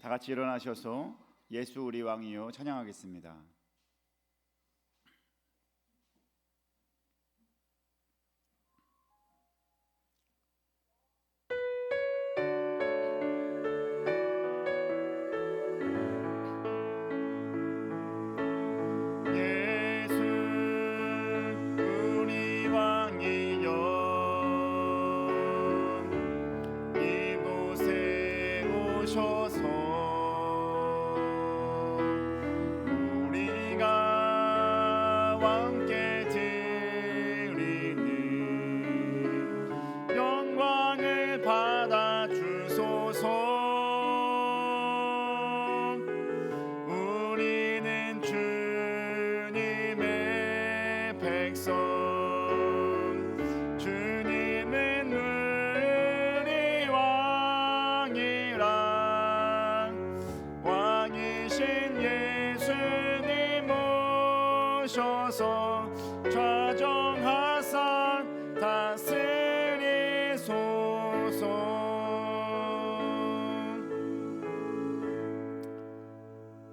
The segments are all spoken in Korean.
다 같이 일어나셔서 예수 우리 왕이요 찬양하겠습니다. 좌정하사 다스리소서.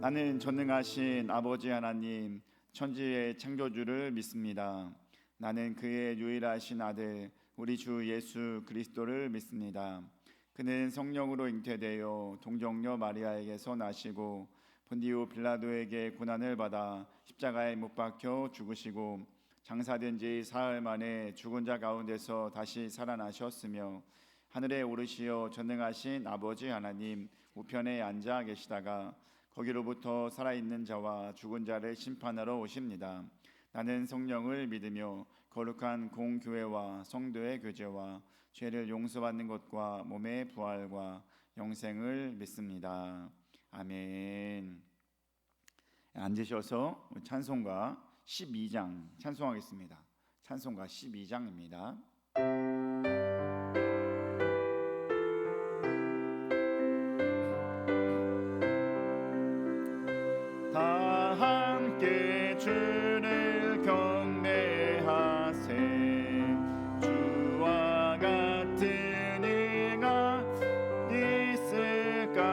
나는 전능하신 아버지 하나님 천지의 창조주를 믿습니다. 나는 그의 유일하신 아들 우리 주 예수 그리스도를 믿습니다. 그는 성령으로 잉태되어 동정녀 마리아에게서 나시고 본디오 빌라도에게 고난을 받아 십자가에 못 박혀 죽으시고 장사된 지 사흘 만에 죽은 자 가운데서 다시 살아나셨으며 하늘에 오르시어 전능하신 아버지 하나님 우편에 앉아 계시다가 거기로부터 살아있는 자와 죽은 자를 심판하러 오십니다. 나는 성령을 믿으며 거룩한 공교회와 성도의 교제와 죄를 용서받는 것과 몸의 부활과 영생을 믿습니다. 아멘. 앉으셔서 찬송가 12장 찬송하겠습니다. 찬송가 12장입니다. 다 함께 주를 경배하세. 주와 같은 이가 있을까.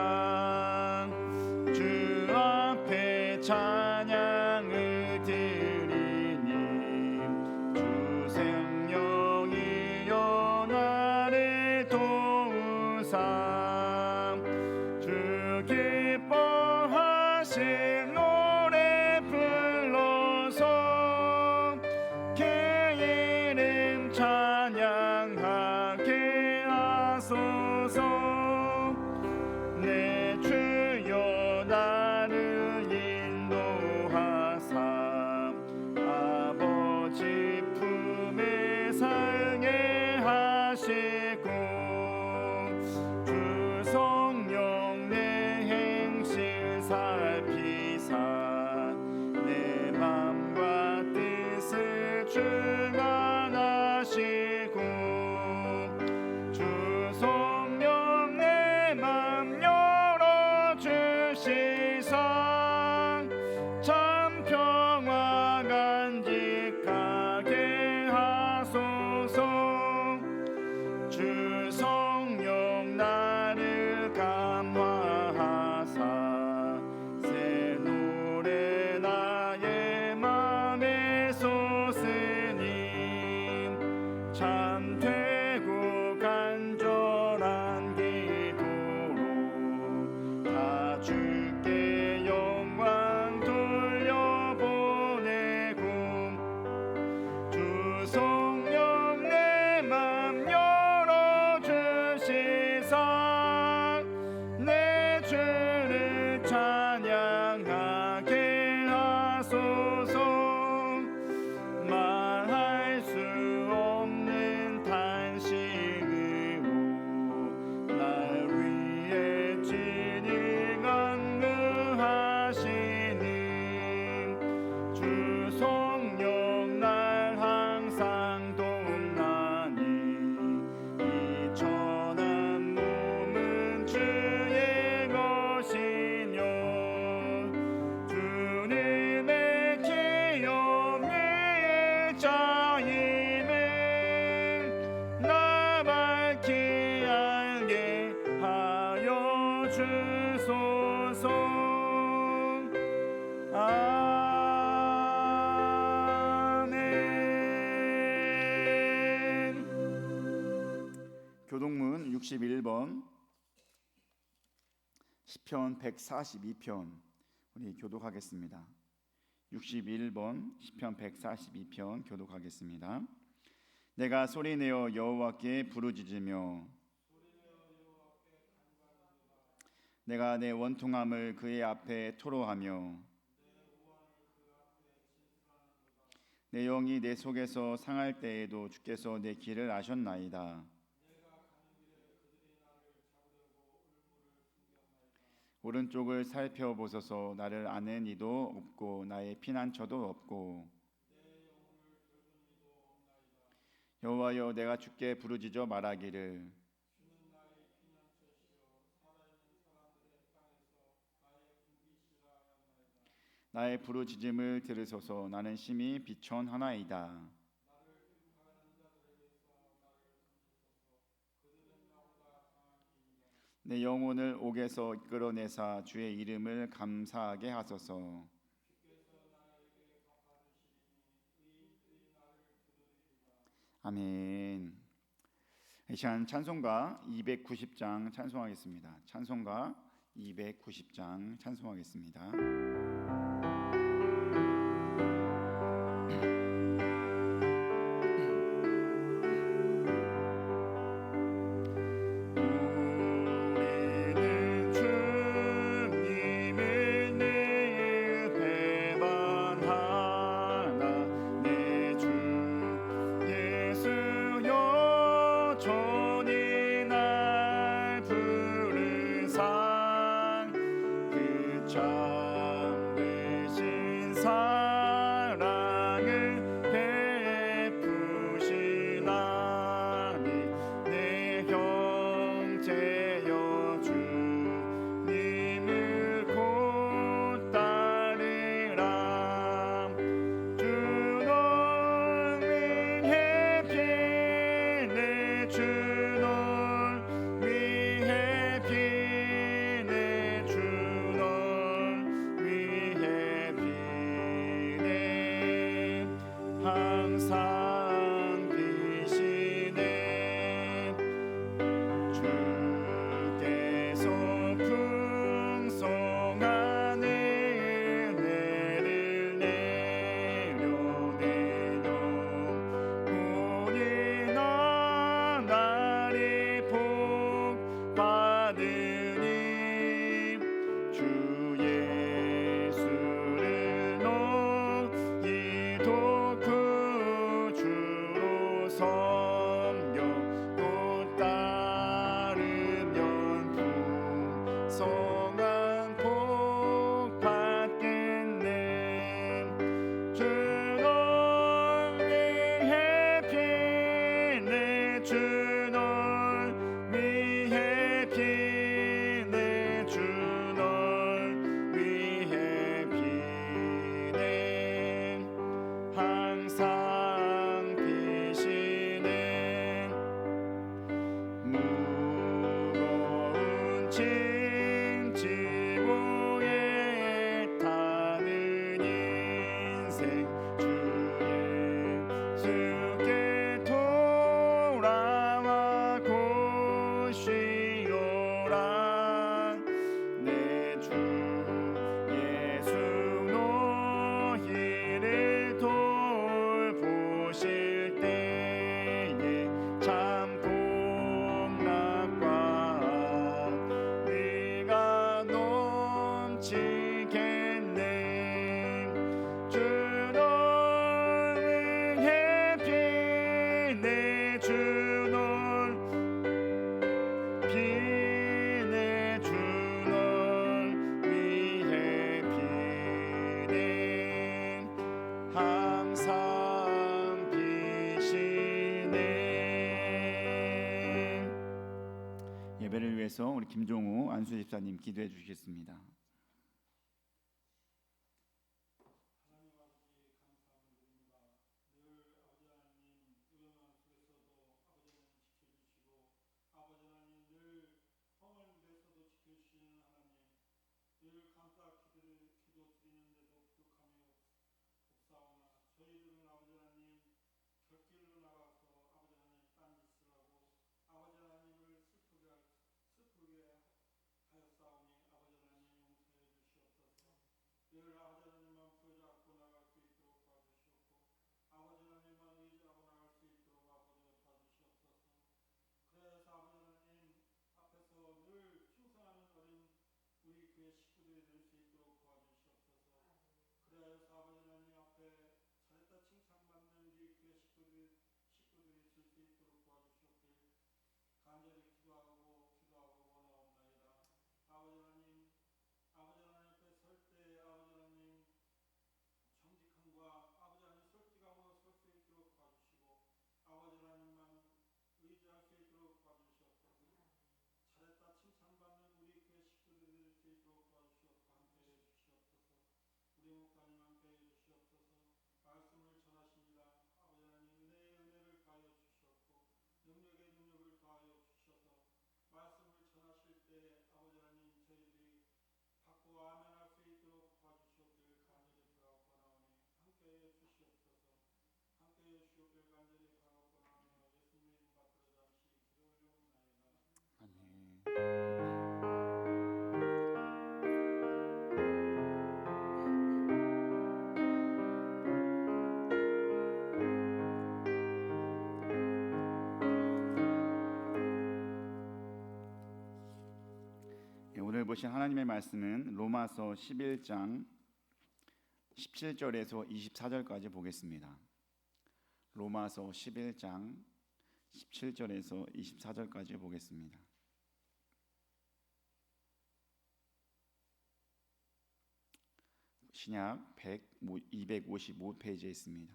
주 앞에 찬양을 드리니 주 생명이여 나를 도우사. 주 기뻐하신 노래 불러서 그 이름 찬양하게 하소서. 내 주여 나를 인도하사 아버지 품에 살게 하시고 주 성령 내 행실 살피사 내 맘과 뜻을 주관하시고 주 성령 내 맘 열어주시사 참 평화 간직하게 하소서. 주 교동문 61번 시편 142편 우리 교독하겠습니다. 61번 시편 142편 교독하겠습니다. 내가 소리내어 여호와께 부르짖으며 내가 내 원통함을 그의 앞에 토로하며 내 영이 내 속에서 상할 때에도 주께서 내 길을 아셨나이다. 오른쪽을 살펴보소서. 나를 아는 이도 없고 나의 피난처도 없고. 여호와여, 내가 주께 부르짖어 말하기를 나의 부르짖음을 들으소서. 나는 심히 비천하나이다. 내 영혼을 옥에서 이끌어내사 주의 이름을 감사하게 하소서. 아멘. 이 시간 찬송가 290장 찬송하겠습니다. 찬송가 290장 찬송하겠습니다. 예배를 위해서 우리 김종우 안수 집사님 기도해 주시겠습니다. 저희들은 아버지 하나님 곁길로 나가서 아버지 하나님 딴짓을 하고 아버지 하나님 읽으신 하나님의 말씀은 로마서 11장 17절에서 24절까지 보겠습니다. 로마서 11장 17절에서 24절까지 보겠습니다. 신약 255페이지에 있습니다.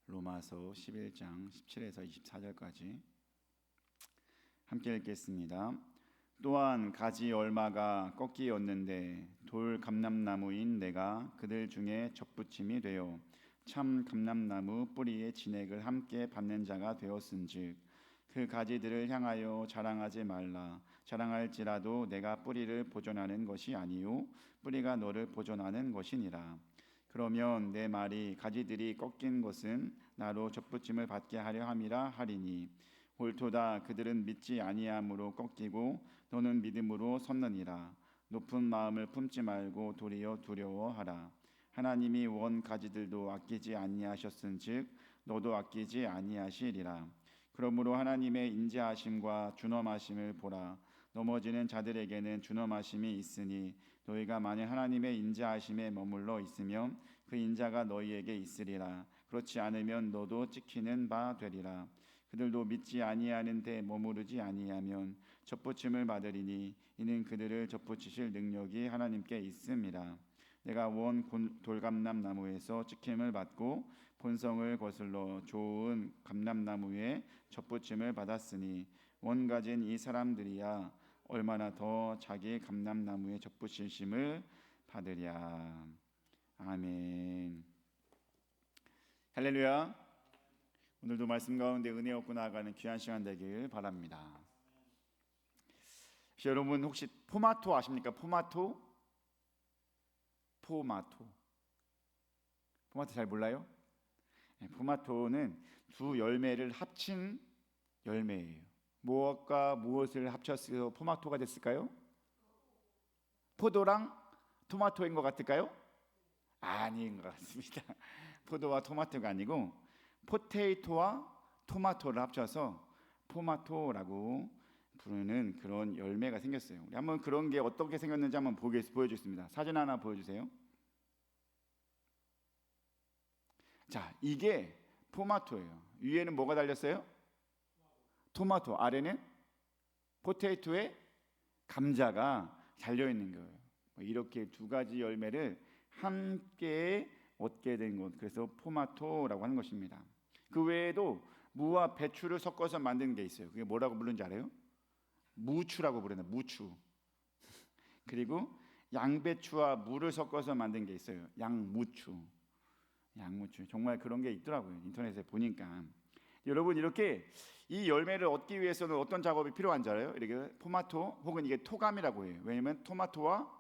로마서 11장 17에서 24절까지 함께 읽겠습니다. 또한 가지 얼마가 꺾이었는데 돌 감람나무인 내가 그들 중에 접붙임이 되어 참 감람나무 뿌리의 진액을 함께 받는 자가 되었은즉 그 가지들을 향하여 자랑하지 말라. 자랑할지라도 내가 뿌리를 보존하는 것이 아니요 뿌리가 너를 보존하는 것이니라. 그러면 내 말이 가지들이 꺾인 것은 나로 접붙임을 받게 하려 함이라 하리니 옳도다. 그들은 믿지 아니함으로 꺾이고 너는 믿음으로 섰느니라. 높은 마음을 품지 말고 도리어 두려워하라. 하나님이 원 가지들도 아끼지 아니하셨은즉 너도 아끼지 아니하시리라. 그러므로 하나님의 인자하심과 준엄하심을 보라. 넘어지는 자들에게는 준엄하심이 있으니 너희가 만일 하나님의 인자하심에 머물러 있으면 그 인자가 너희에게 있으리라. 그렇지 않으면 너도 찍히는 바 되리라. 그들도 믿지 아니하는 데 머무르지 아니하면 접붙임을 받으리니 이는 그들을 접붙이실 능력이 하나님께 있음이라. 내가 원 돌감람나무에서 찍힘을 받고 본성을 거슬러 좋은 감람나무에 접붙임을 받았으니 원 가진 이 사람들이야 얼마나 더 자기 감람나무에 접붙이심을 받으랴. 아멘. 할렐루야. 오늘도 말씀 가운데 은혜 얻고 나아가는 귀한 시간 되길 바랍니다. 여러분 혹시 포마토 아십니까? 포마토 잘 몰라요? 포마토는 두 열매를 합친 열매예요. 무엇과 무엇을 합쳐서 포마토가 됐을까요? 포도랑 토마토인 것 같을까요? 아닌 것 같습니다. 포도와 토마토가 아니고 포테이토와 토마토를 합쳐서 포마토라고 부르는 그런 열매가 생겼어요. 우리 한번 그런 게 어떻게 생겼는지 한번 보여주겠습니다. 사진 하나 보여주세요. 자, 이게 포마토예요. 위에는 뭐가 달렸어요? 토마토. 아래는 포테이토에 감자가 달려 있는 거예요. 이렇게 두 가지 열매를 함께 얻게 된 것, 그래서 포마토라고 하는 것입니다. 그 외에도 무와 배추를 섞어서 만든 게 있어요. 그게 뭐라고 부르는지 알아요? 무추라고 부르는 무추. 그리고 양배추와 물을 섞어서 만든 게 있어요. 양무추. 정말 그런 게 있더라고요. 인터넷에 보니까. 여러분 이렇게 이 열매를 얻기 위해서는 어떤 작업이 필요한지 알아요? 이렇게 포마토 혹은 이게 토감이라고 해요. 왜냐하면 토마토와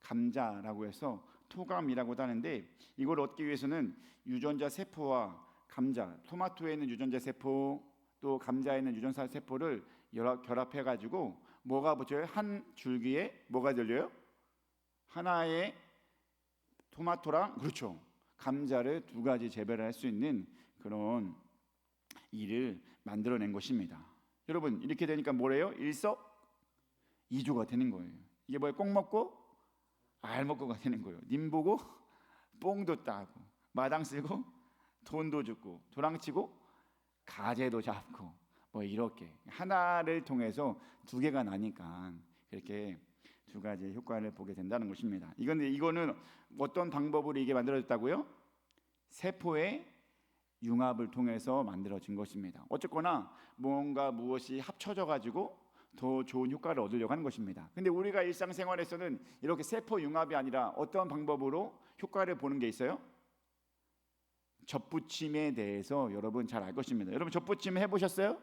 감자라고 해서 토감이라고도 하는데 이걸 얻기 위해서는 유전자 세포와 감자, 토마토에 있는 유전자 세포 또 감자에 있는 유전자 세포를 결합해 가지고 뭐가 붙여요? 한 줄기에 뭐가 들려요? 하나의 토마토랑 그렇죠. 감자를 두 가지 재배를 할 수 있는 그런 일을 만들어낸 것입니다. 여러분 이렇게 되니까 뭐래요? 일석이조가 되는 거예요. 이게 뭐예요? 꼭 먹고 알 먹고가 되는 거예요. 님 보고 뽕도 따고 마당 쓰고 돈도 주고 도랑치고 가재도 잡고 뭐 이렇게 하나를 통해서 두 개가 나니까 그렇게 두 가지 효과를 보게 된다는 것입니다. 이거는 어떤 방법으로 이게 만들어졌다고요? 세포의 융합을 통해서 만들어진 것입니다. 어쨌거나 뭔가 무엇이 합쳐져 가지고 더 좋은 효과를 얻으려고 하는 것입니다. 근데 우리가 일상생활에서는 이렇게 세포 융합이 아니라 어떤 방법으로 효과를 보는 게 있어요? 접붙임에 대해서 여러분 잘 알 것입니다. 여러분 접붙임 해보셨어요?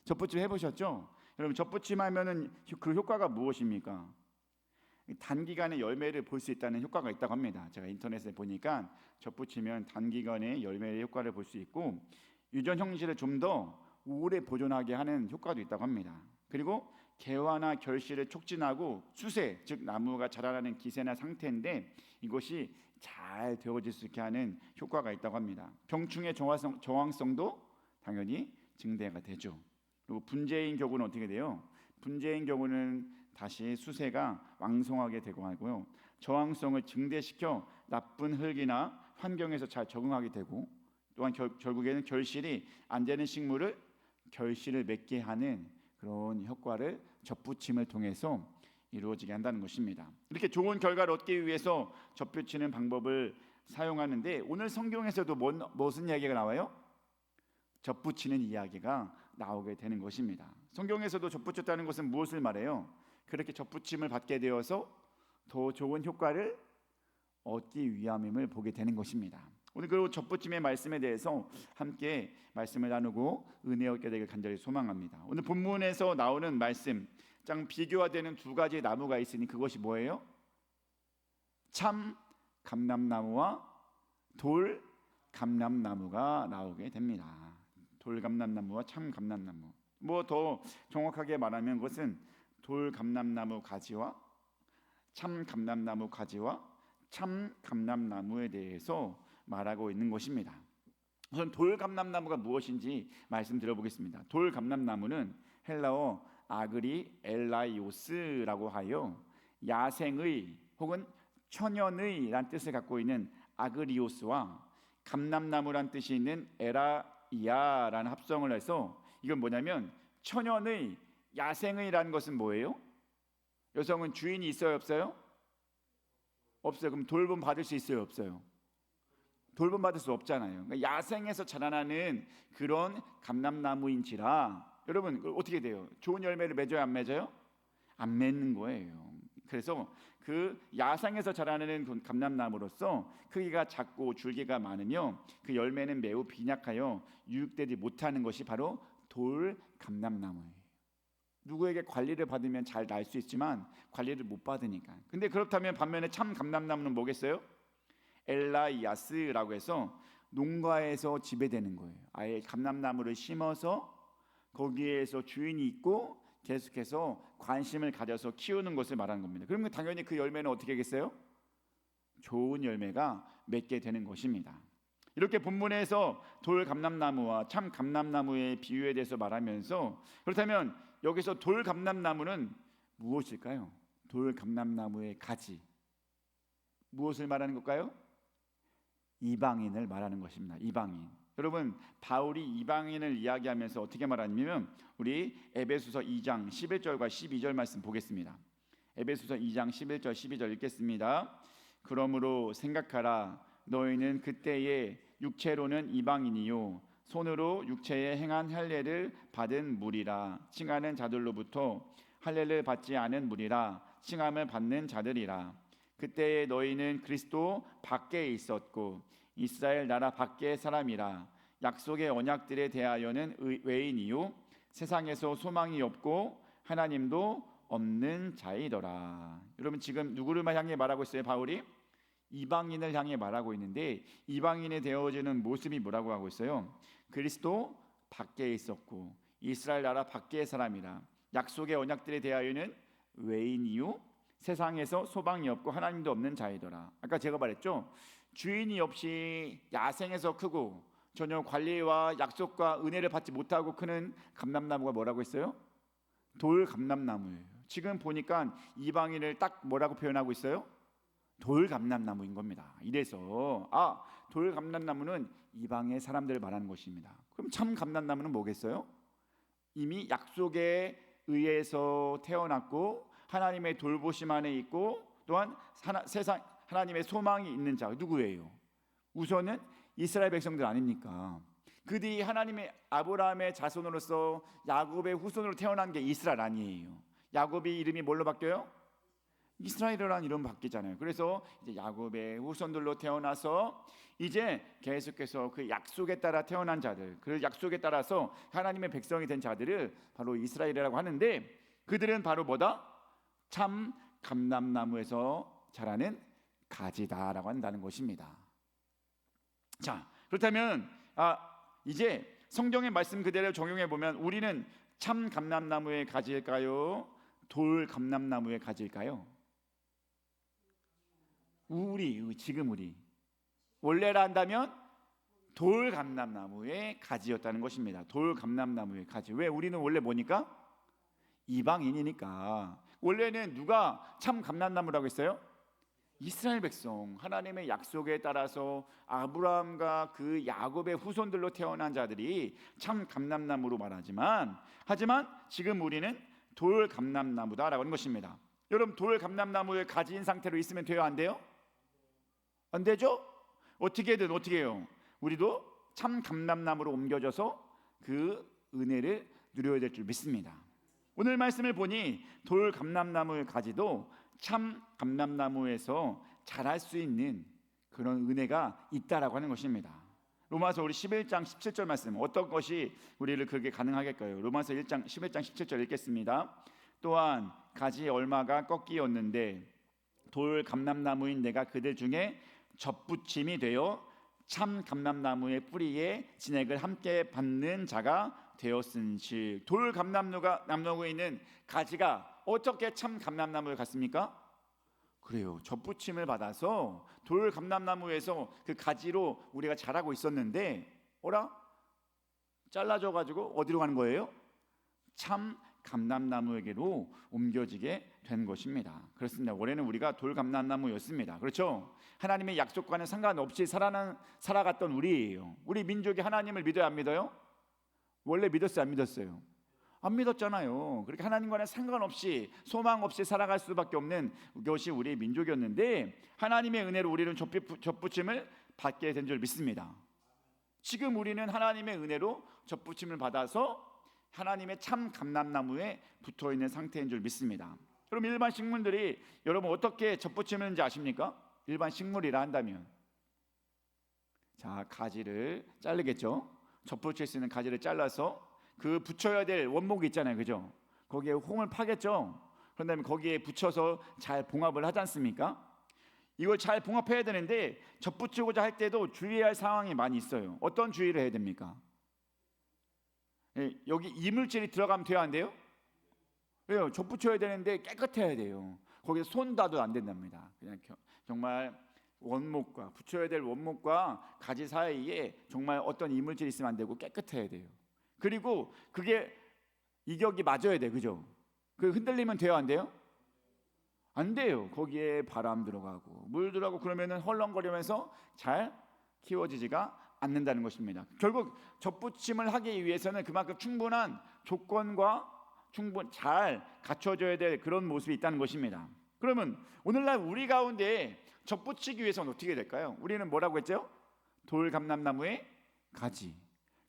접붙임 해보셨죠? 여러분 접붙임 하면은 그 효과가 무엇입니까? 단기간에 열매를 볼 수 있다는 효과가 있다고 합니다. 제가 인터넷에 보니까 접붙이면 단기간에 열매의 효과를 볼 수 있고 유전 형질을 좀 더 오래 보존하게 하는 효과도 있다고 합니다. 그리고 개화나 결실을 촉진하고 수세, 즉 나무가 자라나는 기세나 상태인데 이것이 잘 되어질 수 있게 하는 효과가 있다고 합니다. 병충해 저항성도 당연히 증대가 되죠. 그리고 분재인 격우는 어떻게 돼요? 분재인 경우는 다시 수세가 왕성하게 되고 하고요. 저항성을 증대시켜 나쁜 흙이나 환경에서 잘 적응하게 되고, 또한 결국에는 결실이 안 되는 식물을 결실을 맺게 하는 그런 효과를 젖붙임을 통해서 이루어지게 한다는 것입니다. 이렇게 좋은 결과를 얻기 위해서 젖붙이는 방법을 사용하는데, 오늘 성경에서도 무슨 이야기가 나와요? 젖붙이는 이야기가 나오게 되는 것입니다. 성경에서도 젖붙였다는 것은 무엇을 말해요? 그렇게 젖붙임을 받게 되어서 더 좋은 효과를 얻기 위함임을 보게 되는 것입니다. 오늘 그 젖붙임의 말씀에 대해서 함께 말씀을 나누고 은혜 얻게 되길 간절히 소망합니다. 오늘 본문에서 나오는 말씀, 장 비교가 되는 두 가지 나무가 있으니 그것이 뭐예요? 참 감람나무와 돌 감람나무가 나오게 됩니다. 돌 감람나무와 참 감람나무. 뭐 더 정확하게 말하면 그것은 돌 감람나무 가지와 참 감람나무 가지와 참 감람나무에 대해서 말하고 있는 것입니다. 우선 돌 감람나무가 무엇인지 말씀 드려보겠습니다. 돌 감람나무는 헬라어 아그리 엘라이오스라고 하여 야생의 혹은 천연의란 뜻을 갖고 있는 아그리오스와 감람나무란 뜻이 있는 에라이아라는 합성을 해서, 이건 뭐냐면 천연의, 야생의라는 것은 뭐예요? 여성은 주인이 있어요, 없어요? 없어요. 그럼 돌봄 받을 수 있어요, 없어요? 돌봄 받을 수 없잖아요. 그러니까 야생에서 자라나는 그런 감람나무인지라 여러분 어떻게 돼요? 좋은 열매를 맺어요, 안 맺어요? 안 맺는 거예요. 그래서 그 야생에서 자라나는 감람나무로서 크기가 작고 줄기가 많으며 그 열매는 매우 빈약하여 유익되지 못하는 것이 바로 돌 감람나무예요. 누구에게 관리를 받으면 잘 날 수 있지만 관리를 못 받으니까. 근데 그렇다면 반면에 참 감람나무는 뭐겠어요? 엘라이아스라고 해서 농가에서 지배되는 거예요. 아예 감람나무를 심어서 거기에서 주인이 있고 계속해서 관심을 가져서 키우는 것을 말하는 겁니다. 그러면 당연히 그 열매는 어떻게 하겠어요? 좋은 열매가 맺게 되는 것입니다. 이렇게 본문에서 돌 감람나무와 참 감람나무의 비유에 대해서 말하면서, 그렇다면 여기서 돌 감람나무는 무엇일까요? 돌 감람나무의 가지, 무엇을 말하는 걸까요? 이방인을 말하는 것입니다. 이방인. 여러분, 바울이 이방인을 이야기하면서 어떻게 말하냐면 우리 에베소서 2장 11절과 12절 말씀 보겠습니다. 에베소서 2장 11절 12절 읽겠습니다. 그러므로 생각하라. 너희는 그때에 육체로는 이방인이요 손으로 육체에 행한 할례를 받은 무리라. 칭하는 자들로부터 할례를 받지 않은 무리라. 칭함을 받는 자들이라. 그때에 너희는 그리스도 밖에 있었고 이스라엘 나라 밖의 사람이라. 약속의 언약들에 대하여는 외인이요 세상에서 소망이 없고 하나님도 없는 자이더라. 여러분, 지금 누구를 향해 말하고 있어요? 바울이 이방인을 향해 말하고 있는데, 이방인이 되어지는 모습이 뭐라고 하고 있어요? 그리스도 밖에 있었고 이스라엘 나라 밖의 사람이라. 약속의 언약들에 대하여는 외인이요 세상에서 소망이 없고 하나님도 없는 자이더라. 아까 제가 말했죠, 주인이 없이 야생에서 크고 전혀 관리와 약속과 은혜를 받지 못하고 크는 감람나무가 뭐라고 했어요? 돌 감람나무예요. 지금 보니까 이방인을 딱 뭐라고 표현하고 있어요? 돌 감람나무인 겁니다. 이래서 돌 감람나무는 이방의 사람들을 말하는 것입니다. 그럼 참 감람나무는 뭐겠어요? 이미 약속에 의해서 태어났고 하나님의 돌보심 안에 있고 또한 세상 하나님의 소망이 있는 자, 누구예요? 우선은 이스라엘 백성들 아닙니까? 그들이 하나님의 아브라함의 자손으로서 야곱의 후손으로 태어난 게 이스라엘 아니에요. 야곱이 이름이 뭘로 바뀌어요? 이스라엘이라는 이름 바뀌잖아요. 그래서 이제 야곱의 후손들로 태어나서 이제 계속해서 그 약속에 따라 태어난 자들, 그 약속에 따라서 하나님의 백성이 된 자들을 바로 이스라엘이라고 하는데, 그들은 바로 뭐다? 참 감람나무에서 자라는 가지다라고 한다는 것입니다. 자, 그렇다면 이제 성경의 말씀 그대로 적용해 보면 우리는 참 감람나무의 가지일까요? 돌 감람나무의 가지일까요? 지금 우리 원래라 한다면 돌 감람나무의 가지였다는 것입니다. 돌 감람나무의 가지. 왜? 우리는 원래 뭐니까? 이방인이니까. 원래는 누가 참 감람나무라고 했어요? 이스라엘 백성. 하나님의 약속에 따라서 아브라함과 그 야곱의 후손들로 태어난 자들이 참 감람나무로 말하지만, 하지만 지금 우리는 돌 감람나무다라고 하는 것입니다. 여러분, 돌 감람나무에 가지인 상태로 있으면 돼요, 안 돼요? 안 되죠? 어떻게든 어떻게 해요? 우리도 참 감람나무로 옮겨져서 그 은혜를 누려야 될 줄 믿습니다. 오늘 말씀을 보니 돌 감람나무의 가지도 참 감람나무에서 자랄 수 있는 그런 은혜가 있다라고 하는 것입니다. 로마서 우리 11장 17절 말씀, 어떤 것이 우리를 그렇게 가능하겠까요? 로마서 1장 11장 17절 읽겠습니다. 또한 가지 얼마가 꺾이었는데 돌 감람나무인 내가 그들 중에 접붙임이 되어 참 감람나무의 뿌리에 진액을 함께 받는 자가 되었은즉. 돌 감람나무에 있는 가지가 어떻게 참 감람나무에 갔습니까? 그래요, 접붙임을 받아서 돌 감람나무에서 그 가지로 우리가 자라고 있었는데 어라? 잘라져 가지고 어디로 가는 거예요? 참 감람나무에게로 옮겨지게 된 것입니다. 그렇습니다. 원래는 우리가 돌 감람나무였습니다. 그렇죠? 하나님의 약속과는 상관없이 살아갔던 우리예요. 우리 민족이 하나님을 믿어요, 안 믿어요? 원래 믿었어요, 안 믿었어요? 안 믿었잖아요. 그렇게 하나님과는 상관없이 소망 없이 살아갈 수밖에 없는 것이 우리의 민족이었는데, 하나님의 은혜로 우리는 접붙임을 받게 된 줄 믿습니다. 지금 우리는 하나님의 은혜로 접붙임을 받아서 하나님의 참 감람나무에 붙어있는 상태인 줄 믿습니다. 그럼 일반 식물들이 여러분 어떻게 접붙이는지 아십니까? 일반 식물이라 한다면, 자, 가지를 자르겠죠. 접붙일 수 있는 가지를 잘라서 그 붙여야 될 원목이 있잖아요, 그죠? 거기에 홍을 파겠죠. 그런 다음에 거기에 붙여서 잘 봉합을 하지 않습니까? 이걸 잘 봉합해야 되는데 접붙이고자 할 때도 주의해야 할 상황이 많이 있어요. 어떤 주의를 해야 됩니까? 여기 이물질이 들어가면 돼요, 안 돼요? 왜요? 접붙여야 되는데 깨끗해야 돼요. 거기에 손 닿아도 안 된답니다. 그냥 정말 원목과 붙여야 될 원목과 가지 사이에 정말 어떤 이물질이 있으면 안 되고 깨끗해야 돼요. 그리고 그게 이격이 맞아야 돼, 그죠? 그 흔들리면 돼요, 안 돼요? 안 돼요. 거기에 바람 들어가고 물 들어가고 그러면은 헐렁거리면서 잘 키워지지가 않는다는 것입니다. 결국 접붙임을 하기 위해서는 그만큼 충분한 조건과 잘 갖춰져야 될 그런 모습이 있다는 것입니다. 그러면 오늘날 우리 가운데 접붙이기 위해서는 어떻게 될까요? 우리는 뭐라고 했죠? 돌 감람나무의 가지.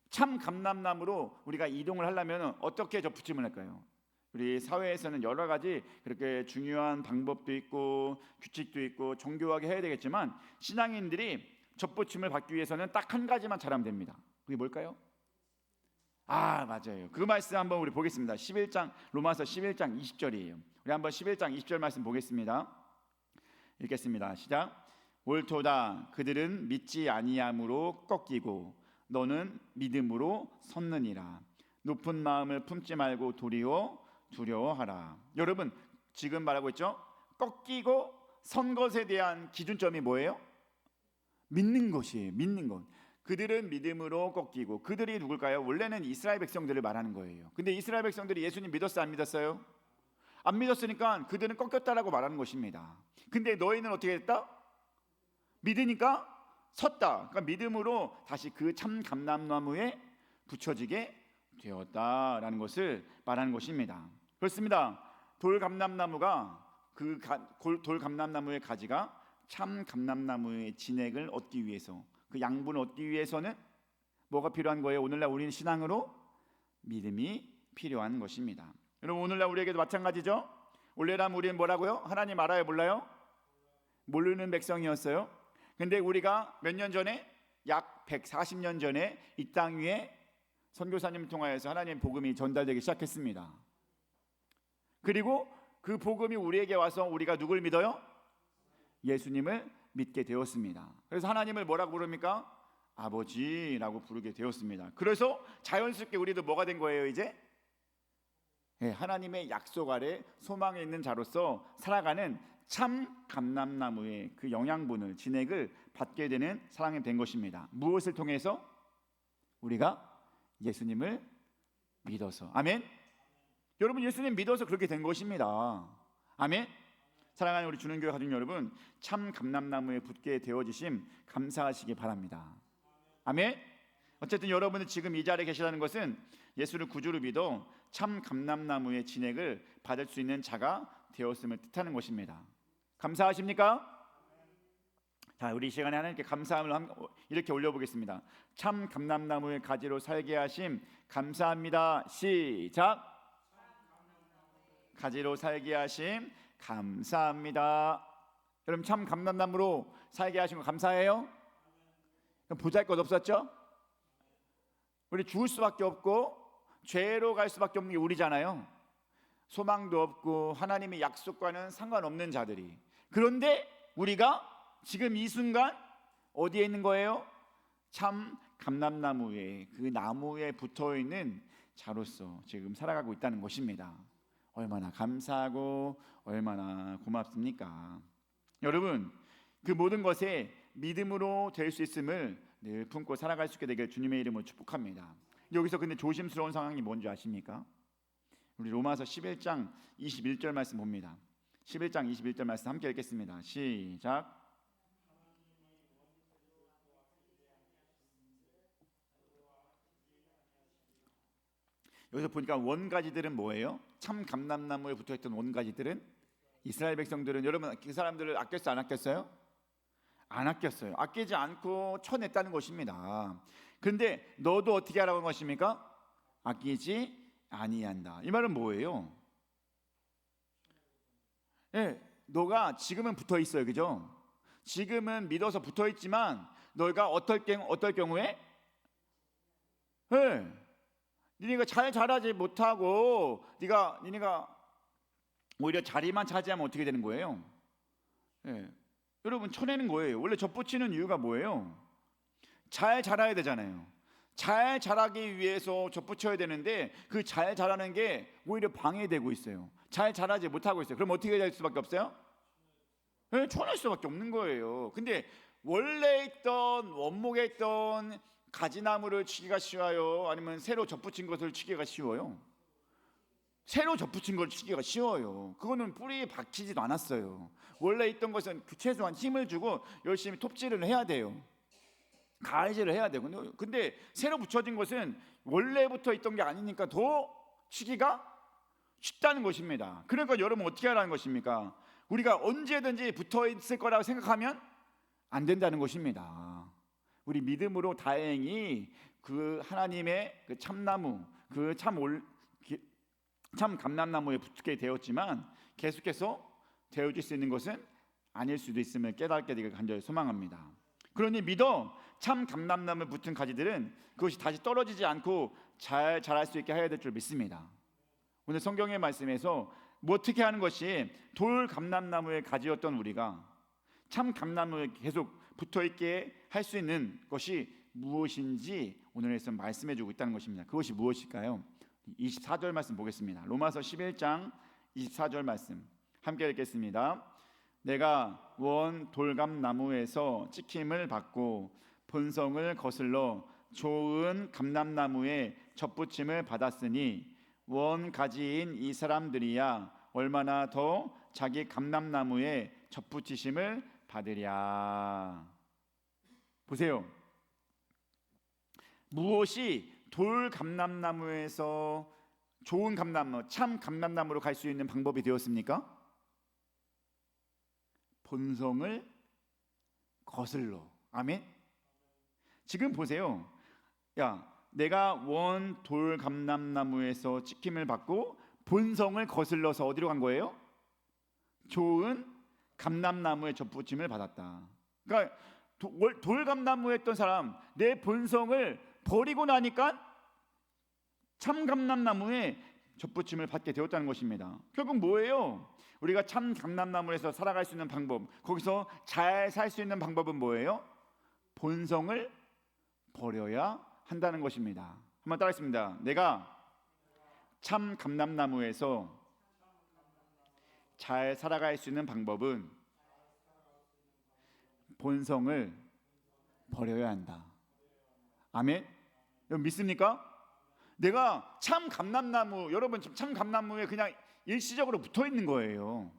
참 감람나무로 우리가 이동을 하려면 어떻게 접붙임을 할까요? 우리 사회에서는 여러 가지 그렇게 중요한 방법도 있고 규칙도 있고 정교하게 해야 되겠지만, 신앙인들이 접붙임을 받기 위해서는 딱 한 가지만 잘하면 됩니다. 그게 뭘까요? 맞아요. 그 말씀 한번 우리 보겠습니다. 11장 로마서 11장 20절이에요. 우리 한번 11장 20절 말씀 보겠습니다. 읽겠습니다. 시작. 옳도다. 그들은 믿지 아니함으로 꺾이고 너는 믿음으로 섰느니라. 높은 마음을 품지 말고 도리어 두려워하라. 여러분, 지금 말하고 있죠? 꺾이고 선 것에 대한 기준점이 뭐예요? 믿는 것이에요. 믿는 것. 그들은 믿음으로 꺾이고, 그들이 누굴까요? 원래는 이스라엘 백성들을 말하는 거예요. 근데 이스라엘 백성들이 예수님 믿었어요, 안 믿었어요? 안 믿었으니까 그들은 꺾였다라고 말하는 것입니다. 근데 너희는 어떻게 됐다? 믿으니까 섰다. 그러니까 믿음으로 다시 그 참 감람나무에 붙여지게 되었다라는 것을 말하는 것입니다. 그렇습니다. 돌 감람나무가 돌 감람나무의 가지가 참 감람나무의 진액을 얻기 위해서, 그 양분을 얻기 위해서는 뭐가 필요한 거예요? 오늘날 우리는 신앙으로 믿음이 필요한 것입니다. 여러분, 오늘날 우리에게도 마찬가지죠. 원래라면 우리는 뭐라고요? 하나님 알아요, 몰라요? 모르는 백성이었어요. 근데 우리가 몇 년 전에, 약 140년 전에 이 땅 위에 선교사님을 통하여서 하나님의 복음이 전달되기 시작했습니다. 그리고 그 복음이 우리에게 와서 우리가 누굴 믿어요? 예수님을 믿게 되었습니다. 그래서 하나님을 뭐라고 부릅니까? 아버지라고 부르게 되었습니다. 그래서 자연스럽게 우리도 뭐가 된 거예요, 이제? 하나님의 약속 아래 소망에 있는 자로서 살아가는 참 감람나무의 그 영양분을, 진액을 받게 되는 사람이 된 것입니다. 무엇을 통해서? 우리가 예수님을 믿어서. 아멘. 여러분 예수님 믿어서 그렇게 된 것입니다. 아멘. 사랑하는 우리 주는교회 가족 여러분, 참 감람나무에 붙게 되어주심 감사하시기 바랍니다. 아멘. 어쨌든 여러분이 지금 이 자리에 계시다는 것은 예수를 구주로 믿어 참 감람나무의 진액을 받을 수 있는 자가 되었음을 뜻하는 것입니다. 감사하십니까? 자, 우리 이 시간에 하나님께 감사함을 이렇게 올려보겠습니다. 참 감람나무의 가지로 살게 하심 감사합니다. 시작. 가지로 살게 하심 감사합니다. 여러분 참 감람나무로 살게 하신 거 감사해요? 그럼 보잘것 없었죠? 우리 죽을 수밖에 없고 죄로 갈 수밖에 없는 게 우리잖아요. 소망도 없고 하나님의 약속과는 상관없는 자들이. 그런데 우리가 지금 이 순간 어디에 있는 거예요? 참 감람나무에, 그 나무에 붙어있는 자로서 지금 살아가고 있다는 것입니다. 얼마나 감사하고 얼마나 고맙습니까? 여러분, 그 모든 것에 믿음으로 될 수 있음을 늘 품고 살아갈 수 있게 되길 주님의 이름으로 축복합니다. 여기서 근데 조심스러운 상황이 뭔지 아십니까? 우리 로마서 11장 21절 말씀 봅니다. 11장 21절 말씀 함께 읽겠습니다. 시작. 여기서 보니까 원가지들은 뭐예요? 참 감람나무에 붙어있던 원가지들은 이스라엘 백성들은, 여러분 그 사람들을 아꼈어요 안 아꼈어요? 안 아꼈어요. 아끼지 않고 쳐냈다는 것입니다. 그런데 너도 어떻게 하라고 하는 것입니까? 아끼지 아니한다. 이 말은 뭐예요? 네, 너가 지금은 붙어 있어요, 그죠? 지금은 믿어서 붙어 있지만 너가 어떨 경우에, 네, 니네가 잘 자라지 못하고 니네가 오히려 자리만 차지하면 어떻게 되는 거예요? 네, 여러분 쳐내는 거예요. 원래 젖붙이는 이유가 뭐예요? 잘 자라야 되잖아요. 잘 자라기 위해서 젖붙여야 되는데 그 잘 자라는 게 오히려 방해되고 있어요. 잘 자라지 못하고 있어요. 그럼 어떻게 될 수밖에 없어요? 네, 쳐낼 수밖에 없는 거예요. 근데 원래 있던 원목에 있던 가지나무를 치기가 쉬워요? 아니면 새로 젖붙인 것을 치기가 쉬워요? 새로 젖붙인 걸 치기가 쉬워요. 그거는 뿌리에 박히지도 않았어요. 원래 있던 것은 최소한 힘을 주고 열심히 톱질을 해야 돼요. 가위질을 해야 돼요. 근데 새로 붙여진 것은 원래부터 있던 게 아니니까 더 치기가 쉽다는 것입니다. 그러니까 여러분 어떻게 하라는 것입니까? 우리가 언제든지 붙어 있을 거라고 생각하면 안 된다는 것입니다. 우리 믿음으로 다행히 그 하나님의 그 참나무, 그 참 감람나무에 붙게 되었지만 계속해서 되어질 수 있는 것은 아닐 수도 있음을 깨닫게 되길 간절히 소망합니다. 그러니 믿어 참 감람나무에 붙은 가지들은 그것이 다시 떨어지지 않고 잘 자랄 수 있게 해야 될 줄 믿습니다. 오늘 성경의 말씀에서 어떻게 하는 것이 돌 감람나무의 가지였던 우리가 참 감람나무에 계속 붙어있게 할 수 있는 것이 무엇인지 오늘에서 말씀해주고 있다는 것입니다. 그것이 무엇일까요? 24절 말씀 보겠습니다. 로마서 11장 24절 말씀 함께 읽겠습니다. 내가 원 돌감나무에서 찍힘을 받고 본성을 거슬러 좋은 감람나무에 젖붙임을 받았으니 원 가지인 이 사람들이야 얼마나 더 자기 감람나무에 젖붙이심을 받으랴. 보세요. 무엇이 돌 감람나무에서 좋은 감람나무, 참 감람나무로 갈 수 있는 방법이 되었습니까? 본성을 거슬러. 아멘. 지금 보세요. 내가 원 돌 감람나무에서 찍힘을 받고 본성을 거슬러서 어디로 간 거예요? 좋은 감람나무에 젖붙임을 받았다. 그러니까 돌 감람나무에 있던 사람, 내 본성을 버리고 나니까 참 감람나무에 젖붙임을 받게 되었다는 것입니다. 결국 뭐예요? 우리가 참 감람나무에서 살아갈 수 있는 방법, 거기서 잘 살 수 있는 방법은 뭐예요? 본성을 버려야 한다는 것입니다. 한번 따라하겠습니다. 내가 참 감람나무에서 잘 살아갈 수 있는 방법은 본성을 버려야 한다. 아멘. 여러분 믿습니까? 내가 참 감람나무, 여러분 참 감람나무에 그냥 일시적으로 붙어 있는 거예요.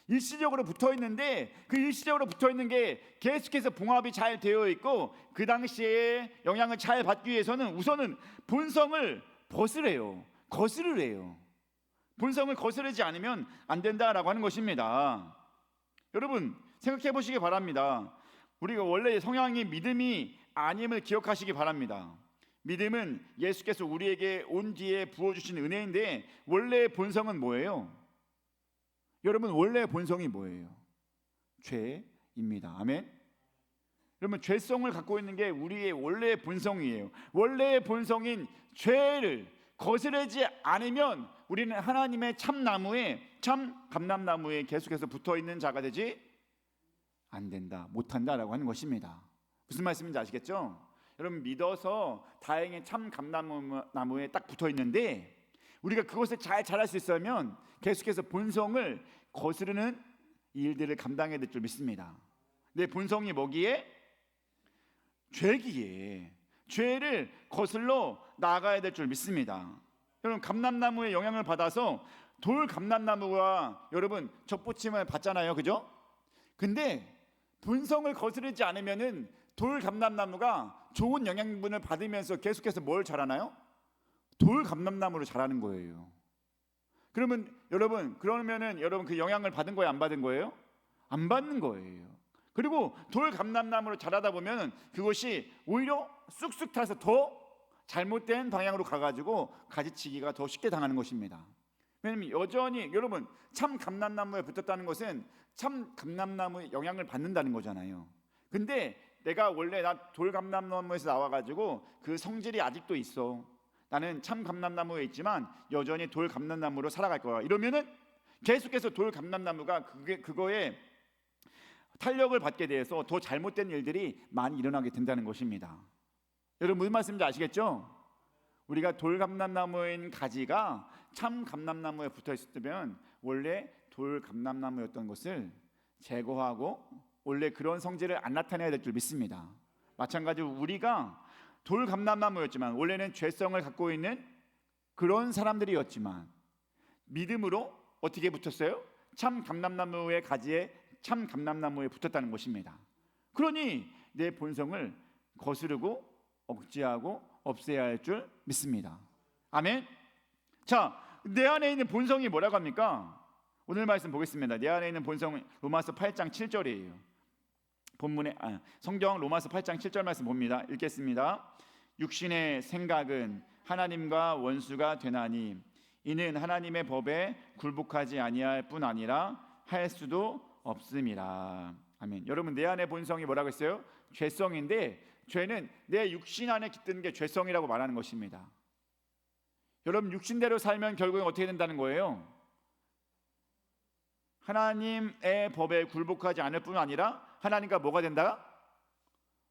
일시적으로 붙어 있는데 그 일시적으로 붙어 있는 게 계속해서 봉합이 잘 되어 있고 그 당시에 영향을 잘 받기 위해서는 우선은 본성을 벗으래요. 거스르래요. 본성을 거스르지 않으면 안 된다라고 하는 것입니다. 여러분 생각해 보시기 바랍니다. 우리가 원래 성향이 믿음이 아님을 기억하시기 바랍니다. 믿음은 예수께서 우리에게 온 뒤에 부어주신 은혜인데 원래 본성은 뭐예요? 여러분 원래 본성이 뭐예요? 죄입니다. 아멘. 여러분 죄성을 갖고 있는 게 우리의 원래 본성이에요. 원래 본성인 죄를 거스르지 않으면 우리는 하나님의 참나무에, 참 감람나무에 계속해서 붙어있는 자가 되지 안 된다, 못한다라고 하는 것입니다. 무슨 말씀인지 아시겠죠? 여러분 믿어서 다행히 참 감람나무에 딱 붙어있는데 우리가 그것을 잘 자랄 수 있으면 계속해서 본성을 거스르는 일들을 감당해야 될 줄 믿습니다. 내 본성이 뭐기에? 죄기에 죄를 거슬러 나아가야 될 줄 믿습니다. 여러분 감람나무의 영향을 받아서 돌 감람나무가 여러분 접붙임을 받잖아요, 그죠? 근데 본성을 거스르지 않으면은 돌 감람나무가 좋은 영양분을 받으면서 계속해서 뭘 자라나요? 돌 감람나무로 자라는 거예요. 그러면은 여러분 그 영향을 받은 거예요, 안 받은 거예요? 안 받는 거예요. 그리고 돌 감람나무로 자라다 보면 그것이 오히려 쑥쑥 타서 더 잘못된 방향으로 가가지고 가지치기가 더 쉽게 당하는 것입니다. 왜냐하면 여전히 여러분 참 감람나무에 붙었다는 것은 참 감람나무의 영향을 받는다는 거잖아요. 근데 내가 원래 나 돌 감람나무에서 나와가지고 그 성질이 아직도 있어. 나는 참 감람나무에 있지만 여전히 돌 감람나무로 살아갈 거야. 이러면은 계속해서 돌 감람나무가 그거에 탄력을 받게 돼서 더 잘못된 일들이 많이 일어나게 된다는 것입니다. 여러분 무슨 말씀인지 아시겠죠? 우리가 돌 감람나무인 가지가 참 감람나무에 붙어 있었다면 원래 돌 감람나무였던 것을 제거하고 원래 그런 성질을 안 나타내야 될 줄 믿습니다. 마찬가지로 우리가 돌 감람나무였지만 원래는 죄성을 갖고 있는 그런 사람들이었지만 믿음으로 어떻게 붙었어요? 참 감람나무의 가지에 참 감람나무에 붙었다는 것입니다. 그러니 내 본성을 거스르고 억제하고 없애야 할 줄 믿습니다. 아멘. 자, 내 안에 있는 본성이 뭐라고 합니까? 오늘 말씀 보겠습니다. 내 안에 있는 본성은 로마서 8장 7절이에요. 본문에 성경 로마서 8장 7절 말씀 봅니다. 읽겠습니다. 육신의 생각은 하나님과 원수가 되나니 이는 하나님의 법에 굴복하지 아니할 뿐 아니라 할 수도 없음이라. 아멘. 여러분 내 안의 본성이 뭐라고 했어요? 죄성인데 죄는 내 육신 안에 깃든 게 죄성이라고 말하는 것입니다. 여러분 육신대로 살면 결국엔 어떻게 된다는 거예요? 하나님의 법에 굴복하지 않을 뿐 아니라 하나님과 뭐가 된다?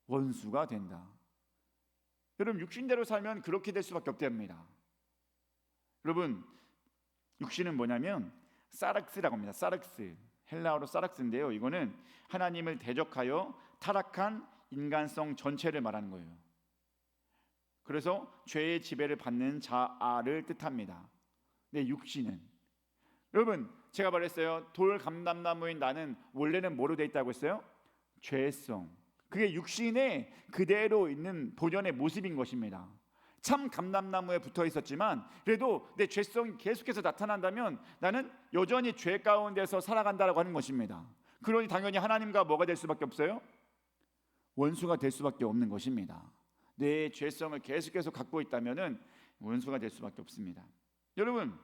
원수가 된다. 여러분 육신대로 살면 그렇게 될 수밖에 없답니다. 여러분 육신은 뭐냐면 사락스라고 합니다. 사락스, 헬라어로 사락스인데요. 이거는 하나님을 대적하여 타락한 인간성 전체를 말하는 거예요. 그래서 죄의 지배를 받는 자아를 뜻합니다. 내 육신은 여러분 제가 말했어요. 돌 감람나무인 나는 원래는 뭐로 돼 있다고 했어요? 죄성. 그게 육신에 그대로 있는 본연의 모습인 것입니다. 참 감람나무에 붙어 있었지만 그래도 내 죄성이 계속해서 나타난다면 나는 여전히 죄 가운데서 살아간다라고 하는 것입니다. 그러니 당연히 하나님과 뭐가 될 수밖에 없어요? 원수가 될 수밖에 없는 것입니다. 내 죄성을 계속해서 갖고 있다면은 원수가 될 수밖에 없습니다. 여러분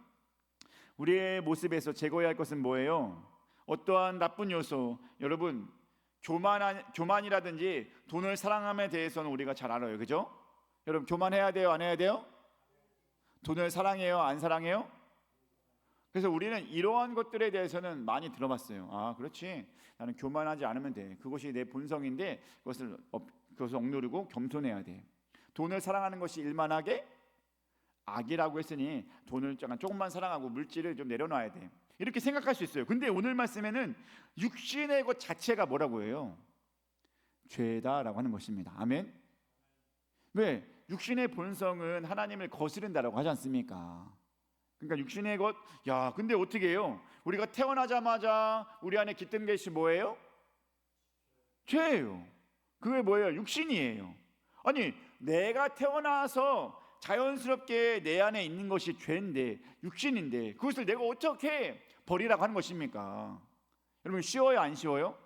우리의 모습에서 제거해야 할 것은 뭐예요? 어떠한 나쁜 요소, 여러분 교만이라든지 돈을 사랑함에 대해서는 우리가 잘 알아요, 그죠? 여러분 교만해야 돼요, 안 해야 돼요? 돈을 사랑해요, 안 사랑해요? 그래서 우리는 이러한 것들에 대해서는 많이 들어봤어요. 아, 그렇지. 나는 교만하지 않으면 돼. 그것이 내 본성인데 그것을 억누르고 겸손해야 돼. 돈을 사랑하는 것이 일만하게 악이라고 했으니 돈을 조금만 사랑하고 물질을 좀 내려놔야 돼. 이렇게 생각할 수 있어요. 근데 오늘 말씀에는 육신의 것 자체가 뭐라고 해요? 죄다라고 하는 것입니다. 아멘. 왜? 육신의 본성은 하나님을 거스른다라고 하지 않습니까? 그러니까 육신의 것, 야, 근데 어떻게 해요? 우리가 태어나자마자 우리 안에 깃든 것이 뭐예요? 죄예요. 그게 뭐예요? 육신이에요. 아니, 내가 태어나서 자연스럽게 내 안에 있는 것이 죄인데, 육신인데, 그것을 내가 어떻게 버리라고 하는 것입니까? 여러분, 쉬워요, 안 쉬워요?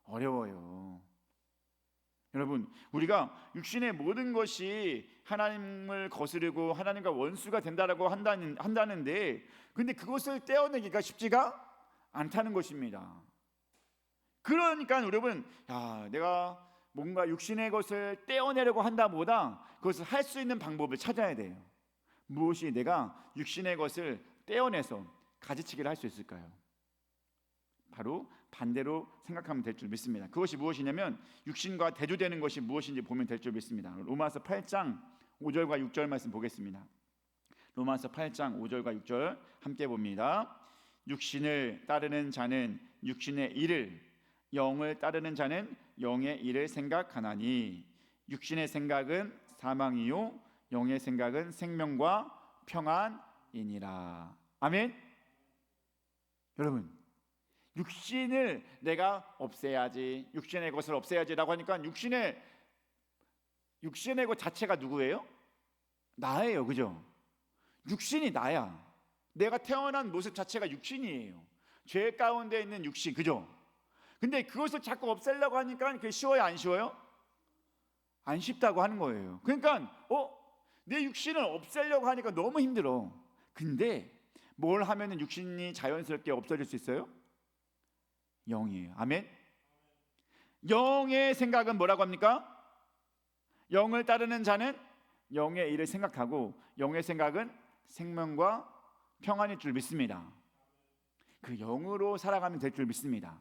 어려워요. 여러분, 우리가 육신의 모든 것이 하나님을 거스르고 하나님과 원수가 된다라고 한다는데, 근데 그것을 떼어내기가 쉽지가 않다는 것입니다. 그러니까 여러분, 야, 내가 뭔가 육신의 것을 떼어내려고 한다보다 그것을 할 수 있는 방법을 찾아야 돼요. 무엇이 내가 육신의 것을 떼어내서 가지치기를 할 수 있을까요? 바로 반대로 생각하면 될 줄 믿습니다. 그것이 무엇이냐면 육신과 대조되는 것이 무엇인지 보면 될 줄 믿습니다. 로마서 8장 5절과 6절 말씀 보겠습니다. 로마서 8장 5절과 6절 함께 봅니다. 육신을 따르는 자는 육신의 일을, 영을 따르는 자는 영의 일을 생각하나니 육신의 생각은 사망이요 영의 생각은 생명과 평안이니라. 아멘. 여러분, 육신을 내가 없애야지, 육신의 것을 없애야지라고 하니까 육신의 것 자체가 누구예요? 나예요, 그죠? 육신이 나야. 내가 태어난 모습 자체가 육신이에요. 죄 가운데 있는 육신, 그죠? 근데 그것을 자꾸 없애려고 하니까 그게 쉬워요, 안 쉬워요? 안 쉽다고 하는 거예요. 그러니까 내 육신을 없애려고 하니까 너무 힘들어. 근데 뭘 하면은 육신이 자연스럽게 없어질 수 있어요? 영이에요. 아멘. 영의 생각은 뭐라고 합니까? 영을 따르는 자는 영의 일을 생각하고 영의 생각은 생명과 평안일 줄 믿습니다. 그 영으로 살아가면 될 줄 믿습니다.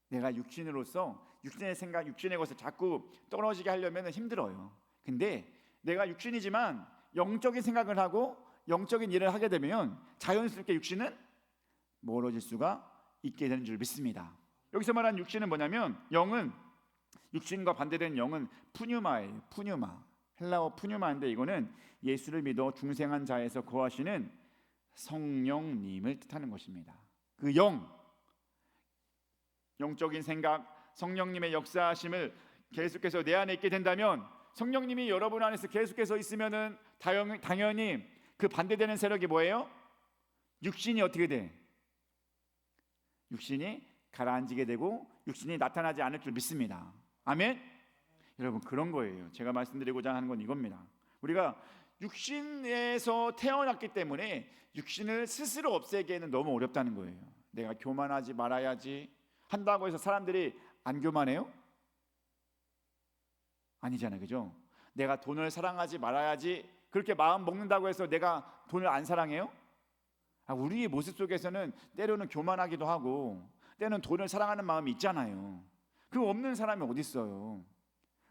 내가 육신으로서 육신의 생각, 육신의 것을 자꾸 떨어지게 하려면 힘들어요. 근데 내가 육신이지만 영적인 생각을 하고 영적인 일을 하게 되면 자연스럽게 육신은 멀어질 수가 있게 되는 줄 믿습니다. 여기서 말하는 육신은 뭐냐면, 영은, 육신과 반대되는 영은 푸뉴마예요. 푸뉴마, 헬라어 푸뉴마인데 이거는 예수를 믿어 중생한 자에서 거하시는 성령님을 뜻하는 것입니다. 그 영적인 생각, 성령님의 역사하심을 계속해서 내 안에 있게 된다면, 성령님이 여러분 안에서 계속해서 있으면은 당연히 그 반대되는 세력이 뭐예요? 육신이 어떻게 돼? 육신이 가라앉게 되고 육신이 나타나지 않을 줄 믿습니다. 아멘. 여러분, 그런 거예요. 제가 말씀드리고자 하는 건 이겁니다. 우리가 육신에서 태어났기 때문에 육신을 스스로 없애기에는 너무 어렵다는 거예요. 내가 교만하지 말아야지 한다고 해서 사람들이 안 교만해요? 아니잖아요, 그죠? 내가 돈을 사랑하지 말아야지 그렇게 마음 먹는다고 해서 내가 돈을 안 사랑해요? 우리의 모습 속에서는 때로는 교만하기도 하고 때로는 돈을 사랑하는 마음이 있잖아요. 그거 없는 사람이 어디 있어요?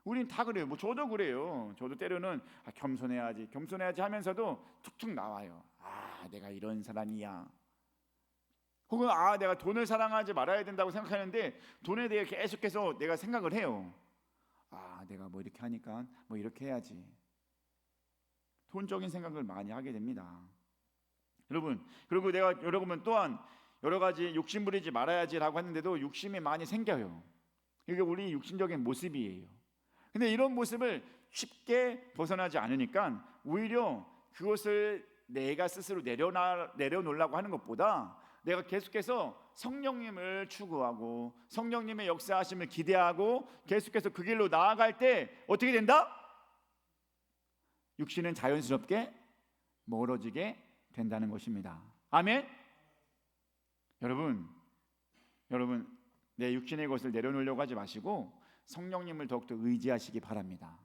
우린 다 그래요. 뭐 저도 그래요. 저도 때로는 겸손해야지 하면서도 툭툭 나와요. 내가 이런 사람이야. 혹은 내가 돈을 사랑하지 말아야 된다고 생각하는데 돈에 대해 계속해서 내가 생각을 해요. 내가 뭐 이렇게 하니까 뭐 이렇게 해야지. 돈적인 생각을 많이 하게 됩니다. 여러분, 그리고 내가 여러분 또한 여러 가지 욕심 부리지 말아야지라고 했는데도 욕심이 많이 생겨요. 이게 우리 육신적인 모습이에요. 근데 이런 모습을 쉽게 벗어나지 않으니까 오히려 그것을 내가 스스로 내려놓으려고 하는 것보다 내가 계속해서 성령님을 추구하고 성령님의 역사하심을 기대하고 계속해서 그 길로 나아갈 때 어떻게 된다? 육신은 자연스럽게 멀어지게 된다는 것입니다. 아멘. 여러분, 내 육신의 것을 내려놓으려고 하지 마시고 성령님을 더욱더 의지하시기 바랍니다.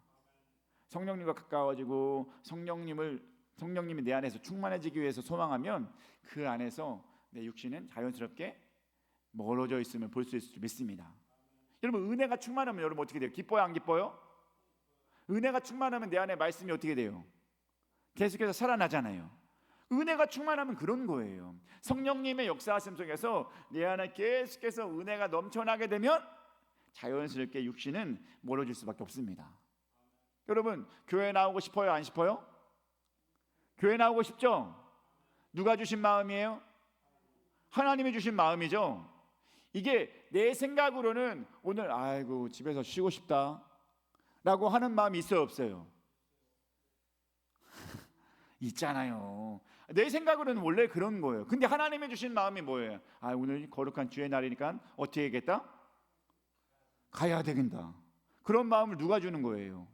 성령님과 가까워지고 성령님이 내 안에서 충만해지기 위해서 소망하면 그 안에서 내 육신은 자연스럽게 멀어져 있음을 볼 수 있을 줄 믿습니다. 여러분, 은혜가 충만하면 여러분 어떻게 돼요? 기뻐요, 안 기뻐요? 은혜가 충만하면 내 안에 말씀이 어떻게 돼요? 계속해서 살아나잖아요. 은혜가 충만하면 그런 거예요. 성령님의 역사하심 속에서 내 안에 계속해서 은혜가 넘쳐나게 되면 자연스럽게 육신은 멀어질 수밖에 없습니다. 여러분 교회 나오고 싶어요? 안 싶어요? 교회 나오고 싶죠? 누가 주신 마음이에요? 하나님이 주신 마음이죠. 이게 내 생각으로는 오늘 아이고 집에서 쉬고 싶다 라고 하는 마음이 있어요, 없어요? 있잖아요. 내 생각으로는 원래 그런 거예요. 근데 하나님이 주신 마음이 뭐예요? 아, 오늘 거룩한 주의 날이니까 어떻게 해야겠다? 가야 되겠다. 그런 마음을 누가 주는 거예요?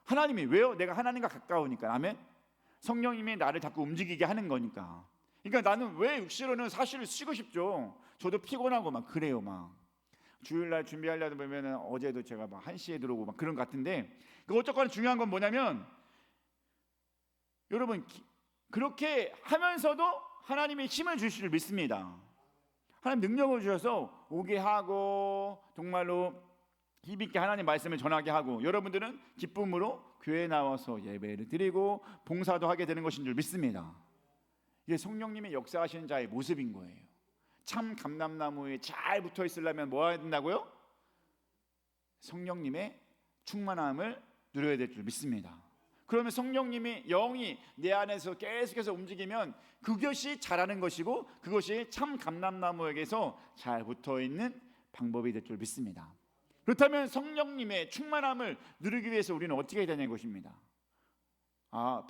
하나님이. 왜요? 내가 하나님과 가까우니까. 아멘. 성령님이 나를 자꾸 움직이게 하는 거니까. 그러니까 나는 왜 육시로는 사실 쉬고 싶죠. 저도 피곤하고 막 그래요. 막 주일날 준비하려다 보면 어제도 제가 막 1시에 들어오고 막 그런 것 같은데, 그 어쨌거나 중요한 건 뭐냐면 여러분 그렇게 하면서도 하나님의 힘을 주실 줄 믿습니다. 하나님 능력을 주셔서 오게 하고 정말로 힘있게 하나님 말씀을 전하게 하고 여러분들은 기쁨으로 교회에 나와서 예배를 드리고 봉사도 하게 되는 것인 줄 믿습니다. 이게 성령님의 역사하시는 자의 모습인 거예요. 참 감람나무에 잘 붙어 있으려면 뭐 해야 된다고요? 성령님의 충만함을 누려야 될 줄 믿습니다. 그러면 성령님이 영이 내 안에서 계속해서 움직이면 그것이 잘하는 것이고 그것이 참 감람나무에게서 잘 붙어있는 방법이 될 줄 믿습니다. 그렇다면 성령님의 충만함을 누리기 위해서 우리는 어떻게 해야 되는 것입니다.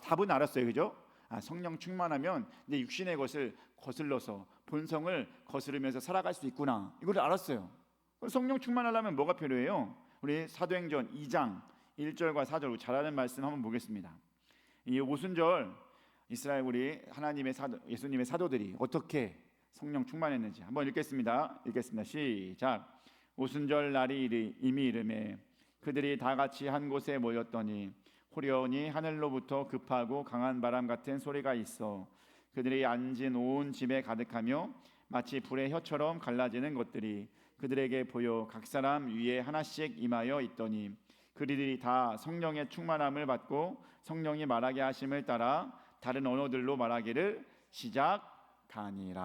답은 알았어요, 그죠? 성령 충만하면 내 육신의 것을 거슬러서 본성을 거스르면서 살아갈 수 있구나, 이걸 알았어요. 성령 충만하려면 뭐가 필요해요? 우리 사도행전 2장 1절과 4절 잘하는 말씀 한번 보겠습니다. 이 오순절 이스라엘 우리 하나님의 예수님의 사도들이 어떻게 성령 충만했는지 한번 읽겠습니다. 시작. 오순절 날이 이미 이르매 그들이 다 같이 한 곳에 모였더니 호련히 하늘로부터 급하고 강한 바람 같은 소리가 있어 그들이 앉은 온 집에 가득하며 마치 불의 혀처럼 갈라지는 것들이 그들에게 보여 각 사람 위에 하나씩 임하여 있더니 그들이 다 성령의 충만함을 받고 성령이 말하게 하심을 따라 다른 언어들로 말하기를 시작하니라.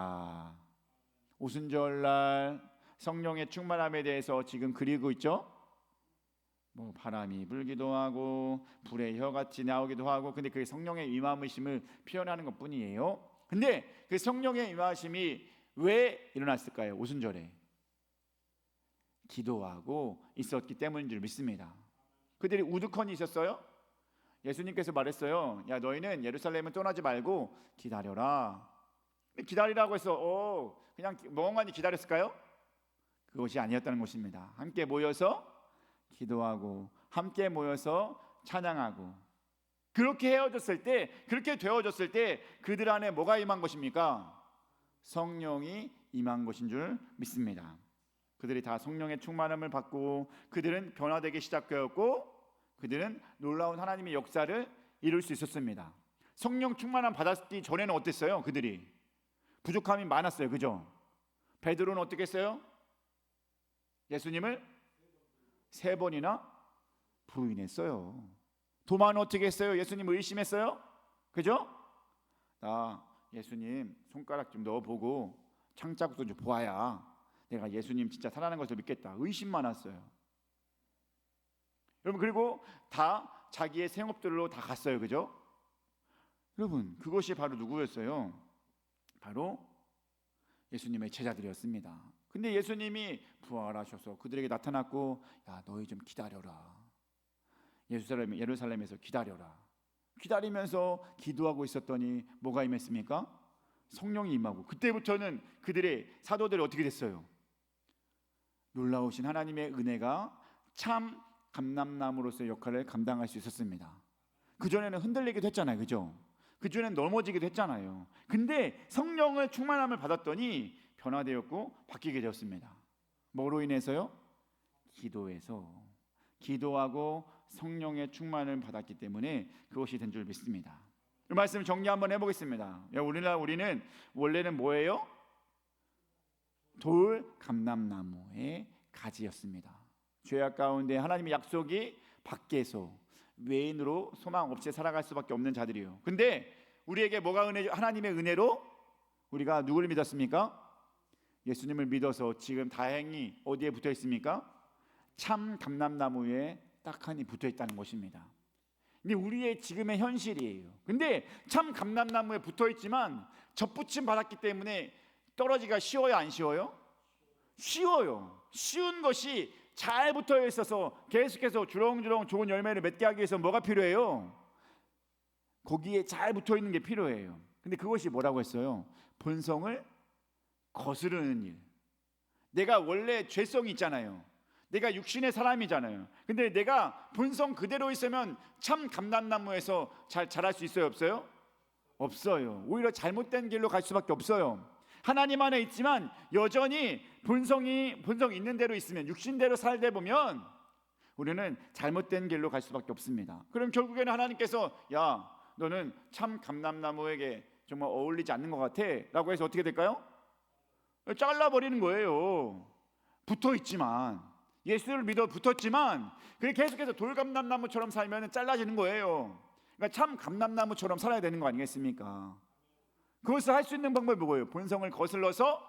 오순절날 성령의 충만함에 대해서 지금 그리고 있죠. 뭐 바람이 불기도 하고 불의 혀같이 나오기도 하고, 근데 그게 성령의 임하심을 표현하는 것뿐이에요. 근데 그 성령의 임하심이 왜 일어났을까요? 오순절에 기도하고 있었기 때문인 줄 믿습니다. 그들이 우두커니 있었어요. 예수님께서 말했어요. 야, 너희는 예루살렘을 떠나지 말고 기다려라. 기다리라고 해서 그냥 멍하니 기다렸을까요? 그것이 아니었다는 것입니다. 함께 모여서 기도하고 함께 모여서 찬양하고 그렇게 되어졌을 때 그들 안에 뭐가 임한 것입니까? 성령이 임한 것인 줄 믿습니다. 그들이 다 성령의 충만함을 받고 그들은 변화되기 시작되었고 그들은 놀라운 하나님의 역사를 이룰 수 있었습니다. 성령 충만함 받았기 전에는 어땠어요? 그들이 부족함이 많았어요, 그죠? 베드로는 어떻게 했어요? 예수님을 3번이나 부인했어요. 도마는 어떻게 했어요? 예수님을 의심했어요, 그죠? 나 예수님 손가락 좀 넣어보고 창자국도 좀 보아야 내가 예수님 진짜 살아나는 것을 믿겠다. 의심 많았어요. 여러분, 그리고 다 자기의 생업들로 다 갔어요, 그죠? 여러분, 그것이 바로 누구였어요? 바로 예수님의 제자들이었습니다. 근데 예수님이 부활하셔서 그들에게 나타났고, 야, 너희 좀 기다려라. 예루살렘에서 기다려라. 기다리면서 기도하고 있었더니 뭐가 임했습니까? 성령이 임하고, 그때부터는 그들의 사도들이 어떻게 됐어요? 놀라우신 하나님의 은혜가 참 감람나무로서의 역할을 감당할 수 있었습니다. 그전에는 흔들리기도 했잖아요, 그죠? 그전에는 넘어지기도 했잖아요. 근데 성령의 충만함을 받았더니 변화되었고 바뀌게 되었습니다. 뭐로 인해서요? 기도하고 성령의 충만을 받았기 때문에 그것이 된 줄 믿습니다. 이 말씀 정리 한번 해보겠습니다. 우리는 원래는 뭐예요? 돌 감람나무의 가지였습니다. 죄악 가운데 하나님의 약속이 밖에서 외인으로 소망 없이 살아갈 수밖에 없는 자들이에요. 근데 우리에게 뭐가 하나님의 은혜로 우리가 누구를 믿었습니까? 예수님을 믿어서 지금 다행히 어디에 붙어 있습니까? 참 감람나무에 딱하니 붙어 있다는 것입니다. 근데 우리의 지금의 현실이에요. 근데 참 감람나무에 붙어 있지만 접붙임 받았기 때문에 떨어지기가 쉬워요, 안 쉬워요? 쉬워요. 쉬운 것이 잘 붙어 있어서 계속해서 주렁주렁 좋은 열매를 맺게 하기 위해서 뭐가 필요해요? 거기에 잘 붙어 있는 게 필요해요. 근데 그것이 뭐라고 했어요? 본성을 거스르는 일. 내가 원래 죄성이 있잖아요. 내가 육신의 사람이잖아요. 근데 내가 본성 그대로 있으면 참 감람나무에서 잘 자랄 수 있어요, 없어요? 없어요. 오히려 잘못된 길로 갈 수밖에 없어요. 하나님 안에 있지만 여전히 본성 있는 대로 있으면, 육신대로 살다 보면 우리는 잘못된 길로 갈 수밖에 없습니다. 그럼 결국에는 하나님께서 야, 너는 참 감람나무에게 정말 어울리지 않는 것 같아 라고 해서 어떻게 될까요? 잘라버리는 거예요. 붙어있지만, 예수를 믿어 붙었지만 그게 계속해서 돌감람나무처럼 살면 잘라지는 거예요. 그러니까 참 감람나무처럼 살아야 되는 거 아니겠습니까? 그것을 할 수 있는 방법이 뭐예요? 본성을 거슬러서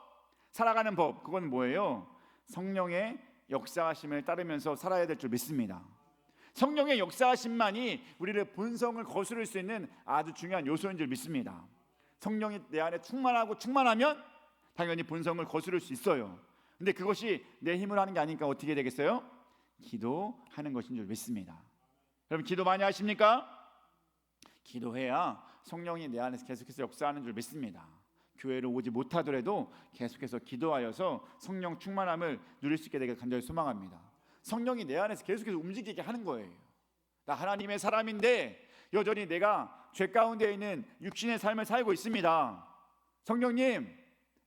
살아가는 법. 그건 뭐예요? 성령의 역사하심을 따르면서 살아야 될 줄 믿습니다. 성령의 역사하심만이 우리를 본성을 거스를 수 있는 아주 중요한 요소인 줄 믿습니다. 성령이 내 안에 충만하고 충만하면 당연히 본성을 거스를 수 있어요. 근데 그것이 내 힘으로 하는 게 아니니까 어떻게 되겠어요? 기도하는 것인 줄 믿습니다. 여러분 기도 많이 하십니까? 기도해야 성령이 내 안에서 계속해서 역사하는 줄 믿습니다. 교회를 오지 못하더라도 계속해서 기도하여서 성령 충만함을 누릴 수 있게 되길 간절히 소망합니다. 성령이 내 안에서 계속해서 움직이게 하는 거예요. 나 하나님의 사람인데 여전히 내가 죄 가운데 있는 육신의 삶을 살고 있습니다. 성령님,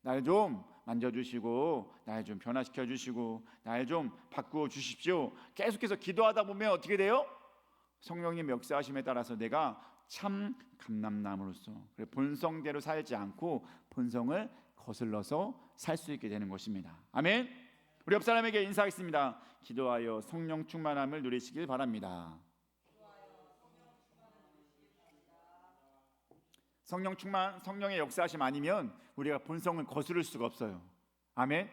날 좀 만져주시고 날 좀 변화시켜 주시고 날 좀 바꾸어 주십시오. 계속해서 기도하다 보면 어떻게 돼요? 성령님 역사하심에 따라서 내가 참 감람나무로서 본성대로 살지 않고 본성을 거슬러서 살 수 있게 되는 것입니다. 아멘. 우리 옆 사람에게 인사하겠습니다. 기도하여 성령 충만함을 누리시길 바랍니다. 성령의 역사하심 아니면 우리가 본성을 거스를 수가 없어요. 아멘.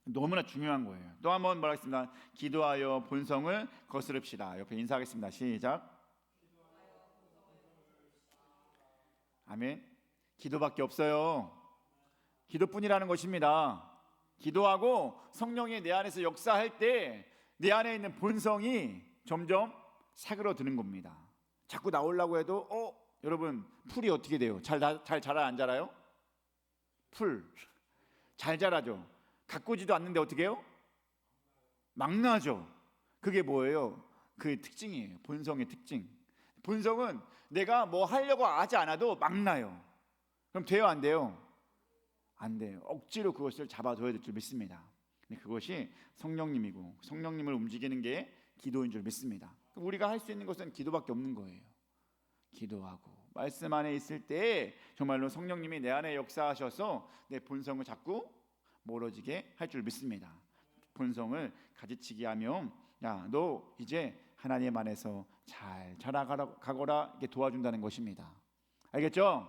너무나 중요한 거예요. 또 한번 말하겠습니다. 기도하여 본성을 거스릅시다. 옆에 인사하겠습니다. 시작. 아멘. 기도밖에 없어요. 기도뿐이라는 것입니다. 기도하고 성령이 내 안에서 역사할 때 내 안에 있는 본성이 점점 사그러드는 겁니다. 자꾸 나오려고 해도 여러분 풀이 어떻게 돼요? 잘 자라요, 안 자라요? 풀 잘 자라죠. 가꾸지도 않는데 어떻게 해요? 막 나죠. 그게 뭐예요? 그 특징이에요. 본성의 특징. 본성은 내가 뭐 하려고 하지 않아도 막 나요. 그럼 돼요, 안 돼요? 안 돼요. 억지로 그것을 잡아줘야 될 줄 믿습니다. 근데 그것이 성령님이고 성령님을 움직이는 게 기도인 줄 믿습니다. 우리가 할 수 있는 것은 기도밖에 없는 거예요. 기도하고 말씀 안에 있을 때 정말로 성령님이 내 안에 역사하셔서 내 본성을 자꾸 멀어지게 할 줄 믿습니다. 본성을 가지치게 하면 야, 너 이제 하나님 안에서 잘 자라가거라 이렇게 도와준다는 것입니다. 알겠죠?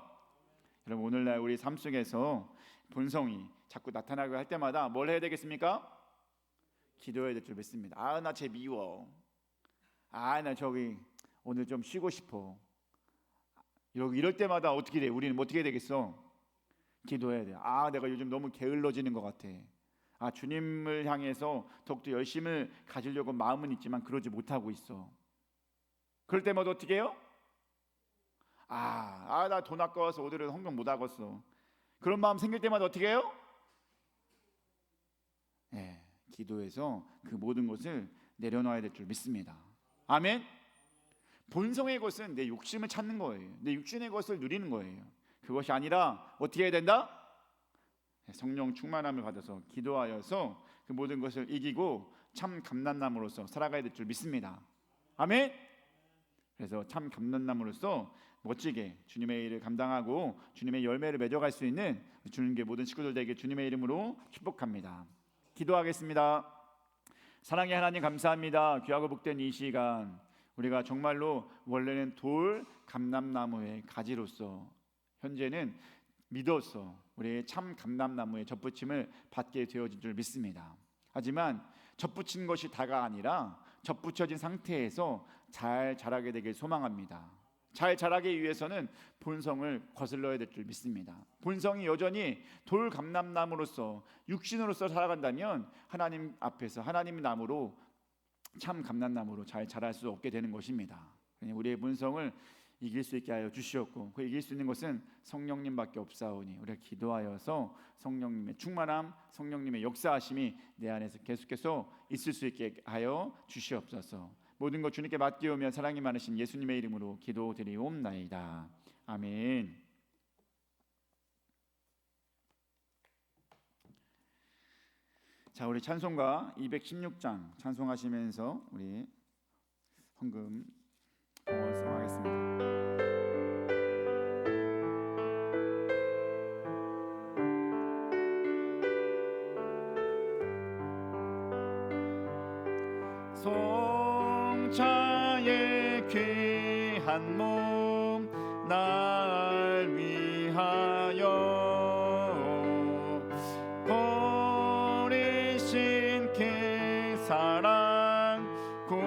여러분 오늘날 우리 삶 속에서 본성이 자꾸 나타나고 할 때마다 뭘 해야 되겠습니까? 기도해야 될 줄 믿습니다. 나 쟤 미워. 나 저기 오늘 좀 쉬고 싶어. 이럴 때마다 어떻게 돼? 우리는 어떻게 되겠어? 기도해야 돼. 내가 요즘 너무 게을러지는 것 같아. 주님을 향해서 더욱더 열심을 가지려고 마음은 있지만 그러지 못하고 있어. 그럴 때마다 어떻게 해요? 나 돈 아까워서 오늘은 헌금 못 하겠어. 그런 마음 생길 때마다 어떻게 해요? 기도해서 그 모든 것을 내려놔야 될 줄 믿습니다. 아멘. 본성의 것은 내 욕심을 찾는 거예요. 내 육신의 것을 누리는 거예요. 그것이 아니라 어떻게 해야 된다? 성령 충만함을 받아서 기도하여서 그 모든 것을 이기고 참 감람나무로서 살아가야 될 줄 믿습니다. 아멘. 그래서 참 감람나무로서 멋지게 주님의 일을 감당하고 주님의 열매를 맺어갈 수 있는 주님의 모든 식구들 되게 주님의 이름으로 축복합니다. 기도하겠습니다. 사랑의 하나님 감사합니다. 귀하고 복된 이 시간 우리가 정말로 원래는 돌 감람나무의 가지로서 현재는 믿어서 우리의 참 감람나무의 접붙임을 받게 되어진 줄 믿습니다. 하지만 접붙인 것이 다가 아니라 접붙여진 상태에서 잘 자라게 되길 소망합니다. 잘 자라기 위해서는 본성을 거슬러야 될 줄 믿습니다. 본성이 여전히 돌 감람나무로서 육신으로서 살아간다면 하나님 앞에서 하나님의 나무로 참 감람나무로 잘 자랄 수 없게 되는 것입니다. 우리의 본성을 이길 수 있게 하여 주시옵고 그 이길 수 있는 것은 성령님밖에 없사오니 우리가 기도하여서 성령님의 충만함, 성령님의 역사하심이 내 안에서 계속해서 있을 수 있게 하여 주시옵소서. 모든 것 주님께 맡기오며 사랑이 많으신 예수님의 이름으로 기도드리옵나이다. 아멘. 자, 우리 찬송가 216장 찬송하시면서 우리 헌금 봉헌성하겠습니다. 송차의 귀한 몸 날 위하여 버리신 그 사랑 고마워라.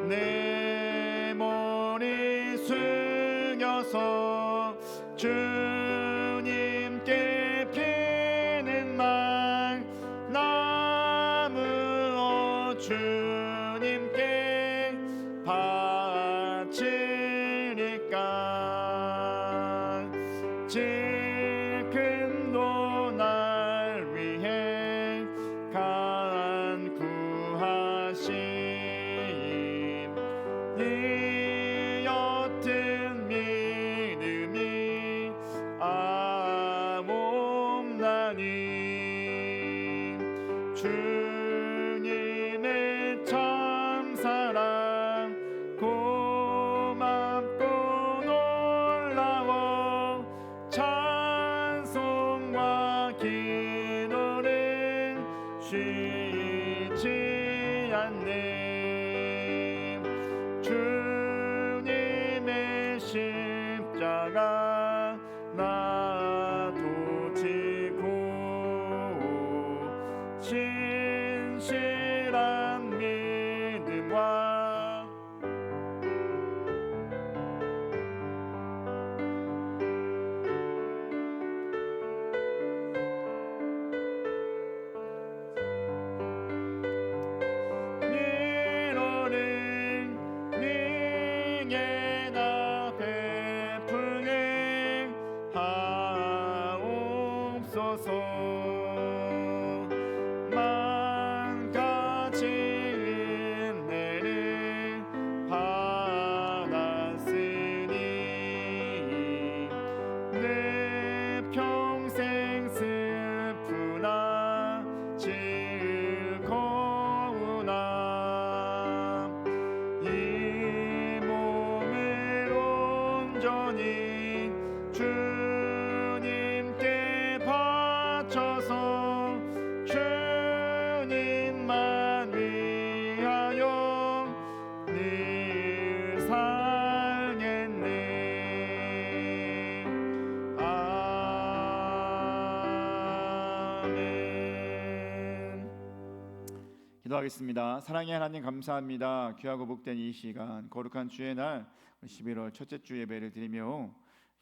내 머리 숙여서 주님께 피는 말 나무어 주님께 바치리까. 지금도 날 위해 간구하심 이 옅은 믿음이 아옵나니 주님의 참사랑 고맙고 놀라워 찬송과 기도는 쉬지 않네. 주님의 십자가 나도 지고 신실한 믿음과 위로는 네게 나 베풀게 하옵소서. 만 가지 은혜를 받았으니 내 평생 슬프나 즐거우나 이 몸을 온전히 주님께 바쳐서 주님만 위하여 늘 살겠네. 아멘. 기도하겠습니다. 사랑의 하나님 감사합니다. 귀하고 복된 이 시간 거룩한 주의 날 11월 첫째 주 예배를 드리며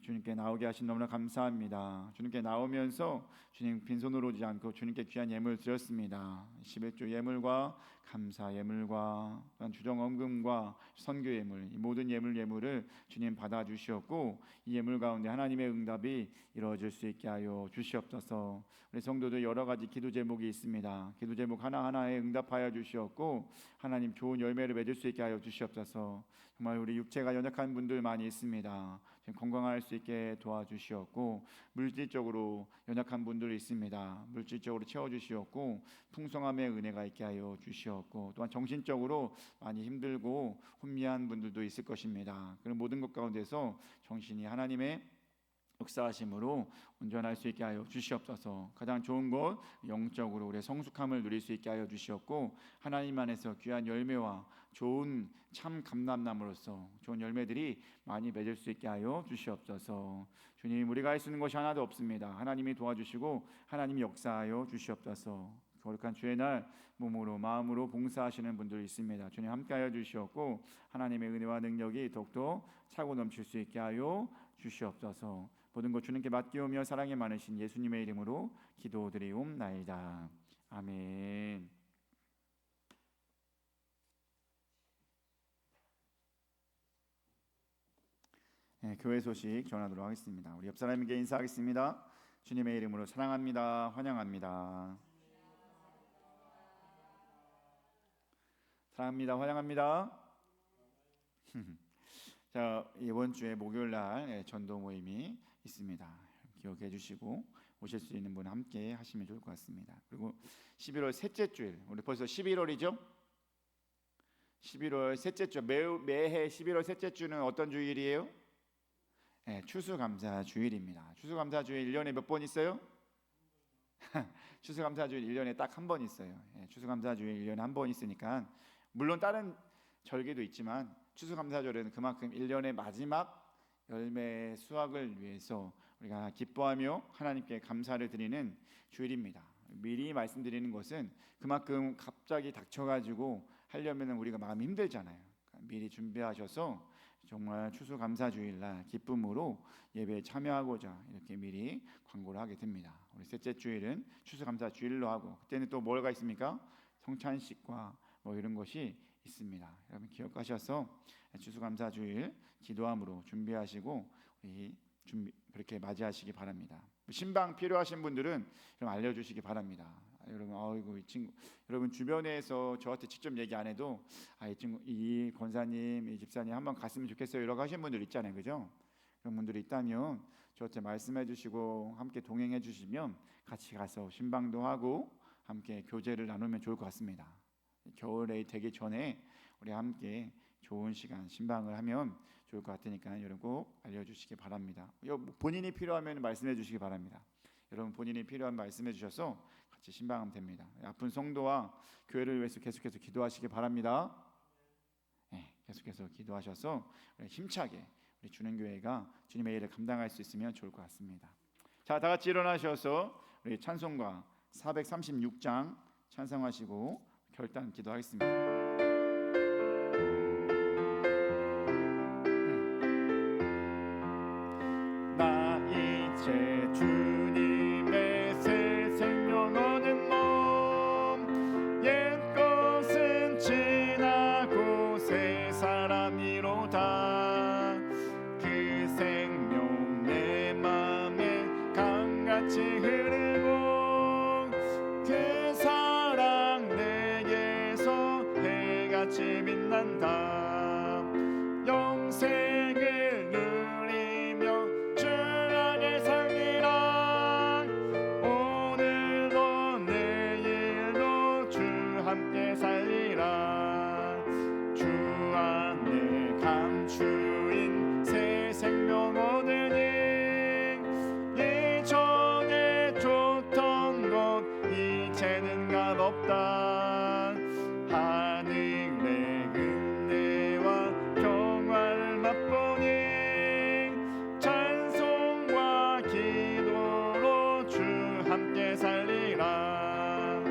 주님께 나오게 하신 너무나 감사합니다. 주님께 나오면서 주님 빈손으로 오지 않고 주님께 귀한 예물 드렸습니다. 11조 예물과 감사 예물과 주정 헌금과 선교 예물 이 모든 예물을 주님 받아 주시었고 이 예물 가운데 하나님의 응답이 이루어질 수 있게 하여 주시옵소서. 우리 성도들 여러 가지 기도 제목이 있습니다. 기도 제목 하나하나에 응답하여 주시었고 하나님 좋은 열매를 맺을 수 있게 하여 주시옵소서. 정말 우리 육체가 연약한 분들 많이 있습니다. 지금 건강할 수 있게 도와주시었고 물질적으로 연약한 분들이 있습니다. 물질적으로 채워주시었고 풍성함의 은혜가 있게 하여 주시었고 또한 정신적으로 많이 힘들고 혼미한 분들도 있을 것입니다. 그런 모든 것 가운데서 정신이 하나님의 역사하심으로 온전할 수 있게 하여 주시옵소서. 가장 좋은 것 영적으로 우리의 성숙함을 누릴 수 있게 하여 주시었고 하나님 안에서 귀한 열매와 좋은 참 감람나무로서 좋은 열매들이 많이 맺을 수 있게 하여 주시옵소서. 주님 우리가 할 수 있는 것이 하나도 없습니다. 하나님이 도와주시고 하나님이 역사하여 주시옵소서. 거룩한 주의 날 몸으로 마음으로 봉사하시는 분들이 있습니다. 주님 함께하여 주시옵고 하나님의 은혜와 능력이 더욱더 차고 넘칠 수 있게 하여 주시옵소서. 모든 것 주님께 맡기오며 사랑이 많으신 예수님의 이름으로 기도드리옵나이다. 아멘. 네, 교회 소식 전하도록 하겠습니다. 우리 옆 사람에게 인사하겠습니다. 주님의 이름으로 사랑합니다. 환영합니다. 사랑합니다. 환영합니다. 자, 이번 주에 목요일 날 전도 모임이 있습니다. 기억해 주시고 오실 수 있는 분 함께 하시면 좋을 것 같습니다. 그리고 11월 셋째 주일, 우리 벌써 11월이죠? 11월 셋째 주, 매해 11월 셋째 주는 어떤 주일이에요? 네, 추수감사 주일입니다. 추수감사 주일 1년에 몇 번 있어요? 추수감사 주일 1년에 딱 한 번 있어요. 네, 추수감사 주일 1년에 한 번 있으니까 물론 다른 절기도 있지만 추수감사절은 그만큼 1년의 마지막 열매 수확을 위해서 우리가 기뻐하며 하나님께 감사를 드리는 주일입니다. 미리 말씀드리는 것은 그만큼 갑자기 닥쳐가지고 하려면 우리가 마음이 힘들잖아요. 그러니까 미리 준비하셔서 정말 추수감사주일날 기쁨으로 예배에 참여하고자 이렇게 미리 광고를 하게 됩니다. 우리 셋째 주일은 추수감사주일로 하고 그때는 또 뭐가 있습니까? 성찬식과 뭐 이런 것이 있습니다. 여러분 기억하셔서 추수감사주일 기도함으로 준비하시고 우리 그렇게 맞이하시기 바랍니다. 신방 필요하신 분들은 좀 알려주시기 바랍니다. 여러분, 아이고 이 친구, 여러분 주변에서 저한테 직접 얘기 안 해도 이 친구, 이 권사님, 이 집사님 한번 갔으면 좋겠어요. 이러고 하신 분들 있잖아요, 그죠? 그런 분들이 있다면 저한테 말씀해주시고 함께 동행해주시면 같이 가서 신방도 하고 함께 교제를 나누면 좋을 것 같습니다. 겨울에 되기 전에 우리 함께 좋은 시간 신방을 하면 좋을 것 같으니까 여러분 꼭 알려주시기 바랍니다. 본인이 필요하면 말씀해 주시기 바랍니다. 여러분 본인이 필요한 말씀해 주셔서 같이 신방하면 됩니다. 아픈 성도와 교회를 위해서 계속해서 기도하시기 바랍니다. 네, 계속해서 기도하셔서 힘차게 우리 주는 교회가 주님의 일을 감당할 수 있으면 좋을 것 같습니다. 자, 다 같이 일어나셔서 우리 찬송가 436장 찬송하시고 결단 기도하겠습니다. 나 이제 주님의 새 생명 얻은 몸 옛 것은 지나고 새 사람이로다 그 생명 내 맘에 강같이 흐르고 그 사랑 내게서 해같이 빛난다 영생을 누리며 주 안에 살리라 오늘도 내일도 주 함께 살리라 주 안에 감추인 새 생명 얻으니 이전에 줬던 것 이제는 값없다 하늘의 은혜와 평화를 맛보니 찬송과 기도로 주 함께 살리라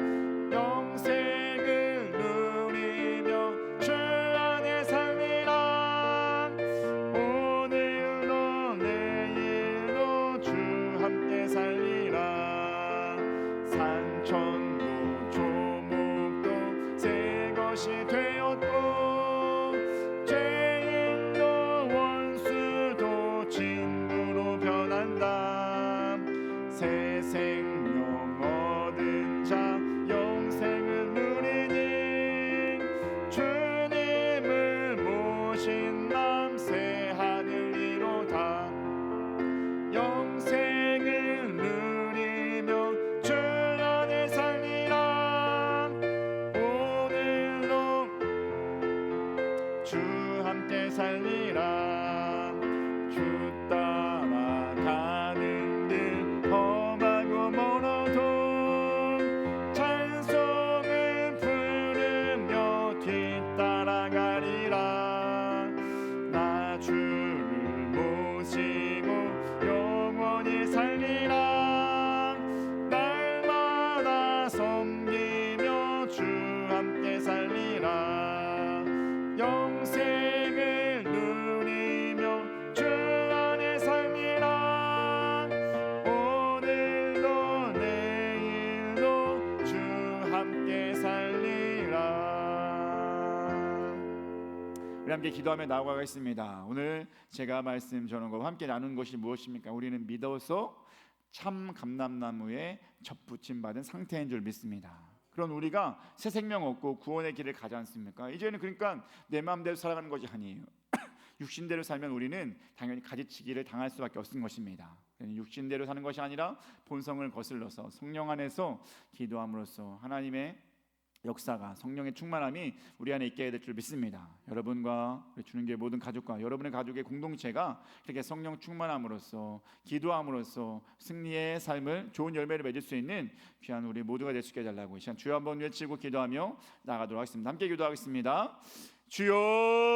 영생을 누리며 주 안에 살리라 오늘도 내일도 주 함께 살리라 산천도 조목도 새 것이 되었고 죄인도 원수도 친구로 변한다 새 생명 얻은 자 영생을 누리니 주님을 모신 남 새 하늘이로다 영생을 누리며 주 안에 살리라 오늘도 주 함께 살리라 주 따라가는 길 험하고 멀어도 찬송을 부르며 뒤따라가리라 나 주를 모시고 영원히 살리라 날마다 섬기 함께 기도하며 나아가겠습니다. 오늘 제가 말씀 전한 것과 함께 나눈 것이 무엇입니까? 우리는 믿어서 참 감람나무에 접붙임 받은 상태인 줄 믿습니다. 그런 우리가 새 생명 얻고 구원의 길을 가지 않습니까? 이제는 그러니까 내 마음대로 살아가는 것이 아니에요. 육신대로 살면 우리는 당연히 가지치기를 당할 수밖에 없는 것입니다. 육신대로 사는 것이 아니라 본성을 거슬러서 성령 안에서 기도함으로써 하나님의 역사가, 성령의 충만함이 우리 안에 있게 될 줄 믿습니다. 여러분과 우리 주님교회 모든 가족과 여러분의 가족의 공동체가 이렇게 성령 충만함으로써 기도함으로써 승리의 삶을, 좋은 열매를 맺을 수 있는 귀한 우리 모두가 될 수 있게 해달라고 이 시간 주여 한번 외치고 기도하며 나아가도록 하겠습니다. 함께 기도하겠습니다.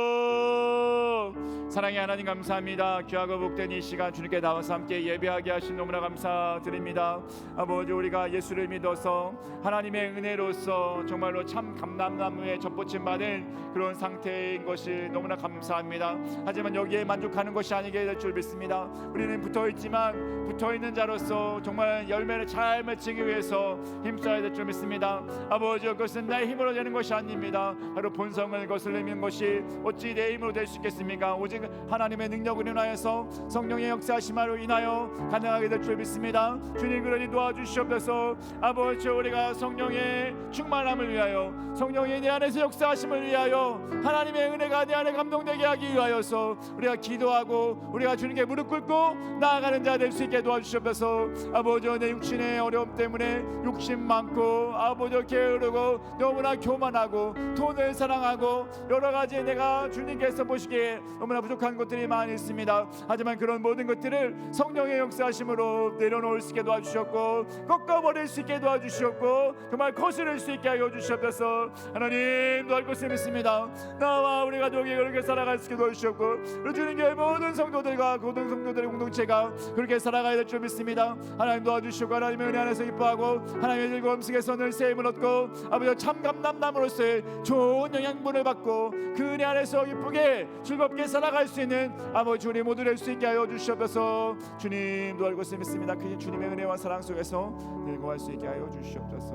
주여, 사랑의 하나님 감사합니다. 귀하고 복된 이 시간 주님께 나와서 함께 예배하게 하신 너무나 감사드립니다. 아버지, 우리가 예수를 믿어서 하나님의 은혜로서 정말로 참 감람나무에 접붙임 받은 그런 상태인 것이 너무나 감사합니다. 하지만 여기에 만족하는 것이 아니게 될 줄 믿습니다. 우리는 붙어있지만 붙어있는 자로서 정말 열매를 잘 맺히기 위해서 힘써야 될 줄 믿습니다. 아버지, 그것은 나의 힘으로 되는 것이 아닙니다. 바로 본성을 거슬리는 것이 어찌 내 힘으로 될 수 있겠습니까? 오직 하나님의 능력으로 인하여서 성령의 역사하심으로 인하여 가능하게 될 줄 믿습니다. 주님, 그러니 도와주시옵소서. 아버지, 우리가 성령의 충만함을 위하여, 성령이 내 안에서 역사하심을 위하여, 하나님의 은혜가 내 안에 감동되게 하기 위하여서 우리가 기도하고 우리가 주님께 무릎 꿇고 나아가는 자 될 수 있게 도와주시옵소서. 아버지, 내 육신의 어려움 때문에 욕심 많고 아버지 게으르고 너무나 교만하고 돈을 사랑하고 여러 가지 내가 주님께서 보시기에 너무나 부족한 것들이 많이 있습니다. 하지만 그런 모든 것들을 성령의 역사하심으로 내려놓을 수 있게 도와주셨고 꺾어버릴 수 있게 도와주셨고 정말 거스를 수 있게 하여 주시옵소서. 하나님, 도할 것을 믿습니다. 나와 우리 가족이 그렇게 살아갈 수 있게 도와주셨고 주님의 모든 성도들과 고등 성도들의 공동체가 그렇게 살아가야 될 줄 믿습니다. 하나님 도와주시고 하나님의 은혜 안에서 기뻐하고 하나님의 즐거움 속에서 늘 새 힘을 얻고 아버지 참 감람나무로서의 좋은 영양분을 받고 그 은혜 안에서 기쁘게 즐겁게 살아갈 수 있는 아버지 우리 모두 될 수 있게 하여 주시옵소서. 주님 도할 것을 믿습니다. 그 주님의 은혜와 사랑 속에서 늙어갈 수 있게 하여 주시옵소서.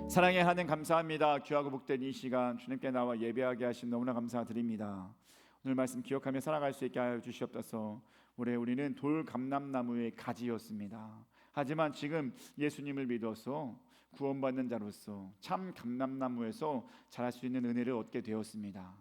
사랑의 하나님 감사합니다. 귀하고 복된 이 시간 주님께 나와 예배하게 하신 너무나 감사드립니다. 오늘 말씀 기억하며 살아갈 수 있게 하여 주시옵소서. 우리는 돌 감람나무의 가지였습니다. 하지만 지금 예수님을 믿어서 구원받는 자로서 참 감람나무에서 자랄 수 있는 은혜를 얻게 되었습니다.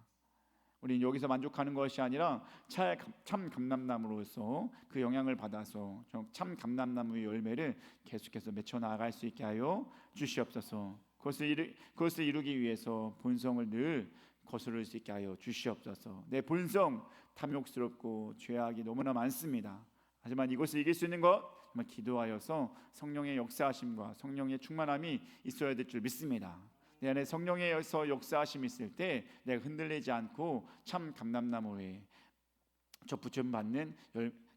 우리는 여기서 만족하는 것이 아니라 참 감람나무로서 그 영향을 받아서 참 감람나무의 열매를 계속해서 맺혀 나아갈 수 있게 하여 주시옵소서. 그것을 이루기 위해서 본성을 늘 거스를 수 있게 하여 주시옵소서. 내 본성 탐욕스럽고 죄악이 너무나 많습니다. 하지만 이것을 이길 수 있는 것 정말 기도하여서 성령의 역사하심과 성령의 충만함이 있어야 될 줄 믿습니다. 내 안에 성령의 역사하심이 있을 때 내가 흔들리지 않고 참 감람나무에 접붙임 받는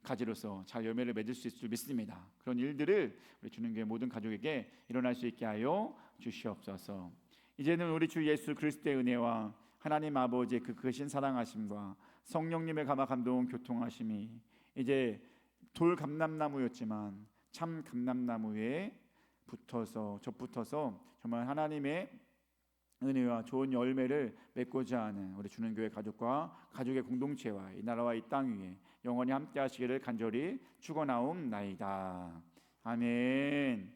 가지로서 잘 열매를 맺을 수 있을 줄 믿습니다. 그런 일들을 우리 주님교회 모든 가족에게 일어날 수 있게 하여 주시옵소서. 이제는 우리 주 예수 그리스도의 은혜와 하나님 아버지의 그 크신 사랑하심과 성령님의 감화 감동 교통하심이 이제 돌 감람나무였지만 참 감람나무에 접붙어서 정말 하나님의 은혜와 좋은 열매를 맺고자 하는 우리 주는교회 가족과 가족의 공동체와 이 나라와 이 땅 위에 영원히 함께 하시기를 간절히 축원하옵나이다. 아멘.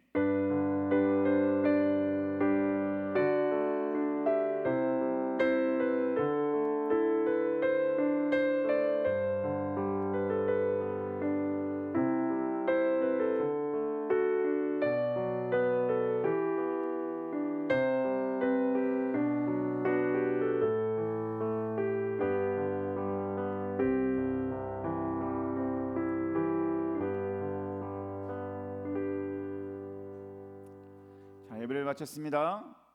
예배를 마쳤습니다.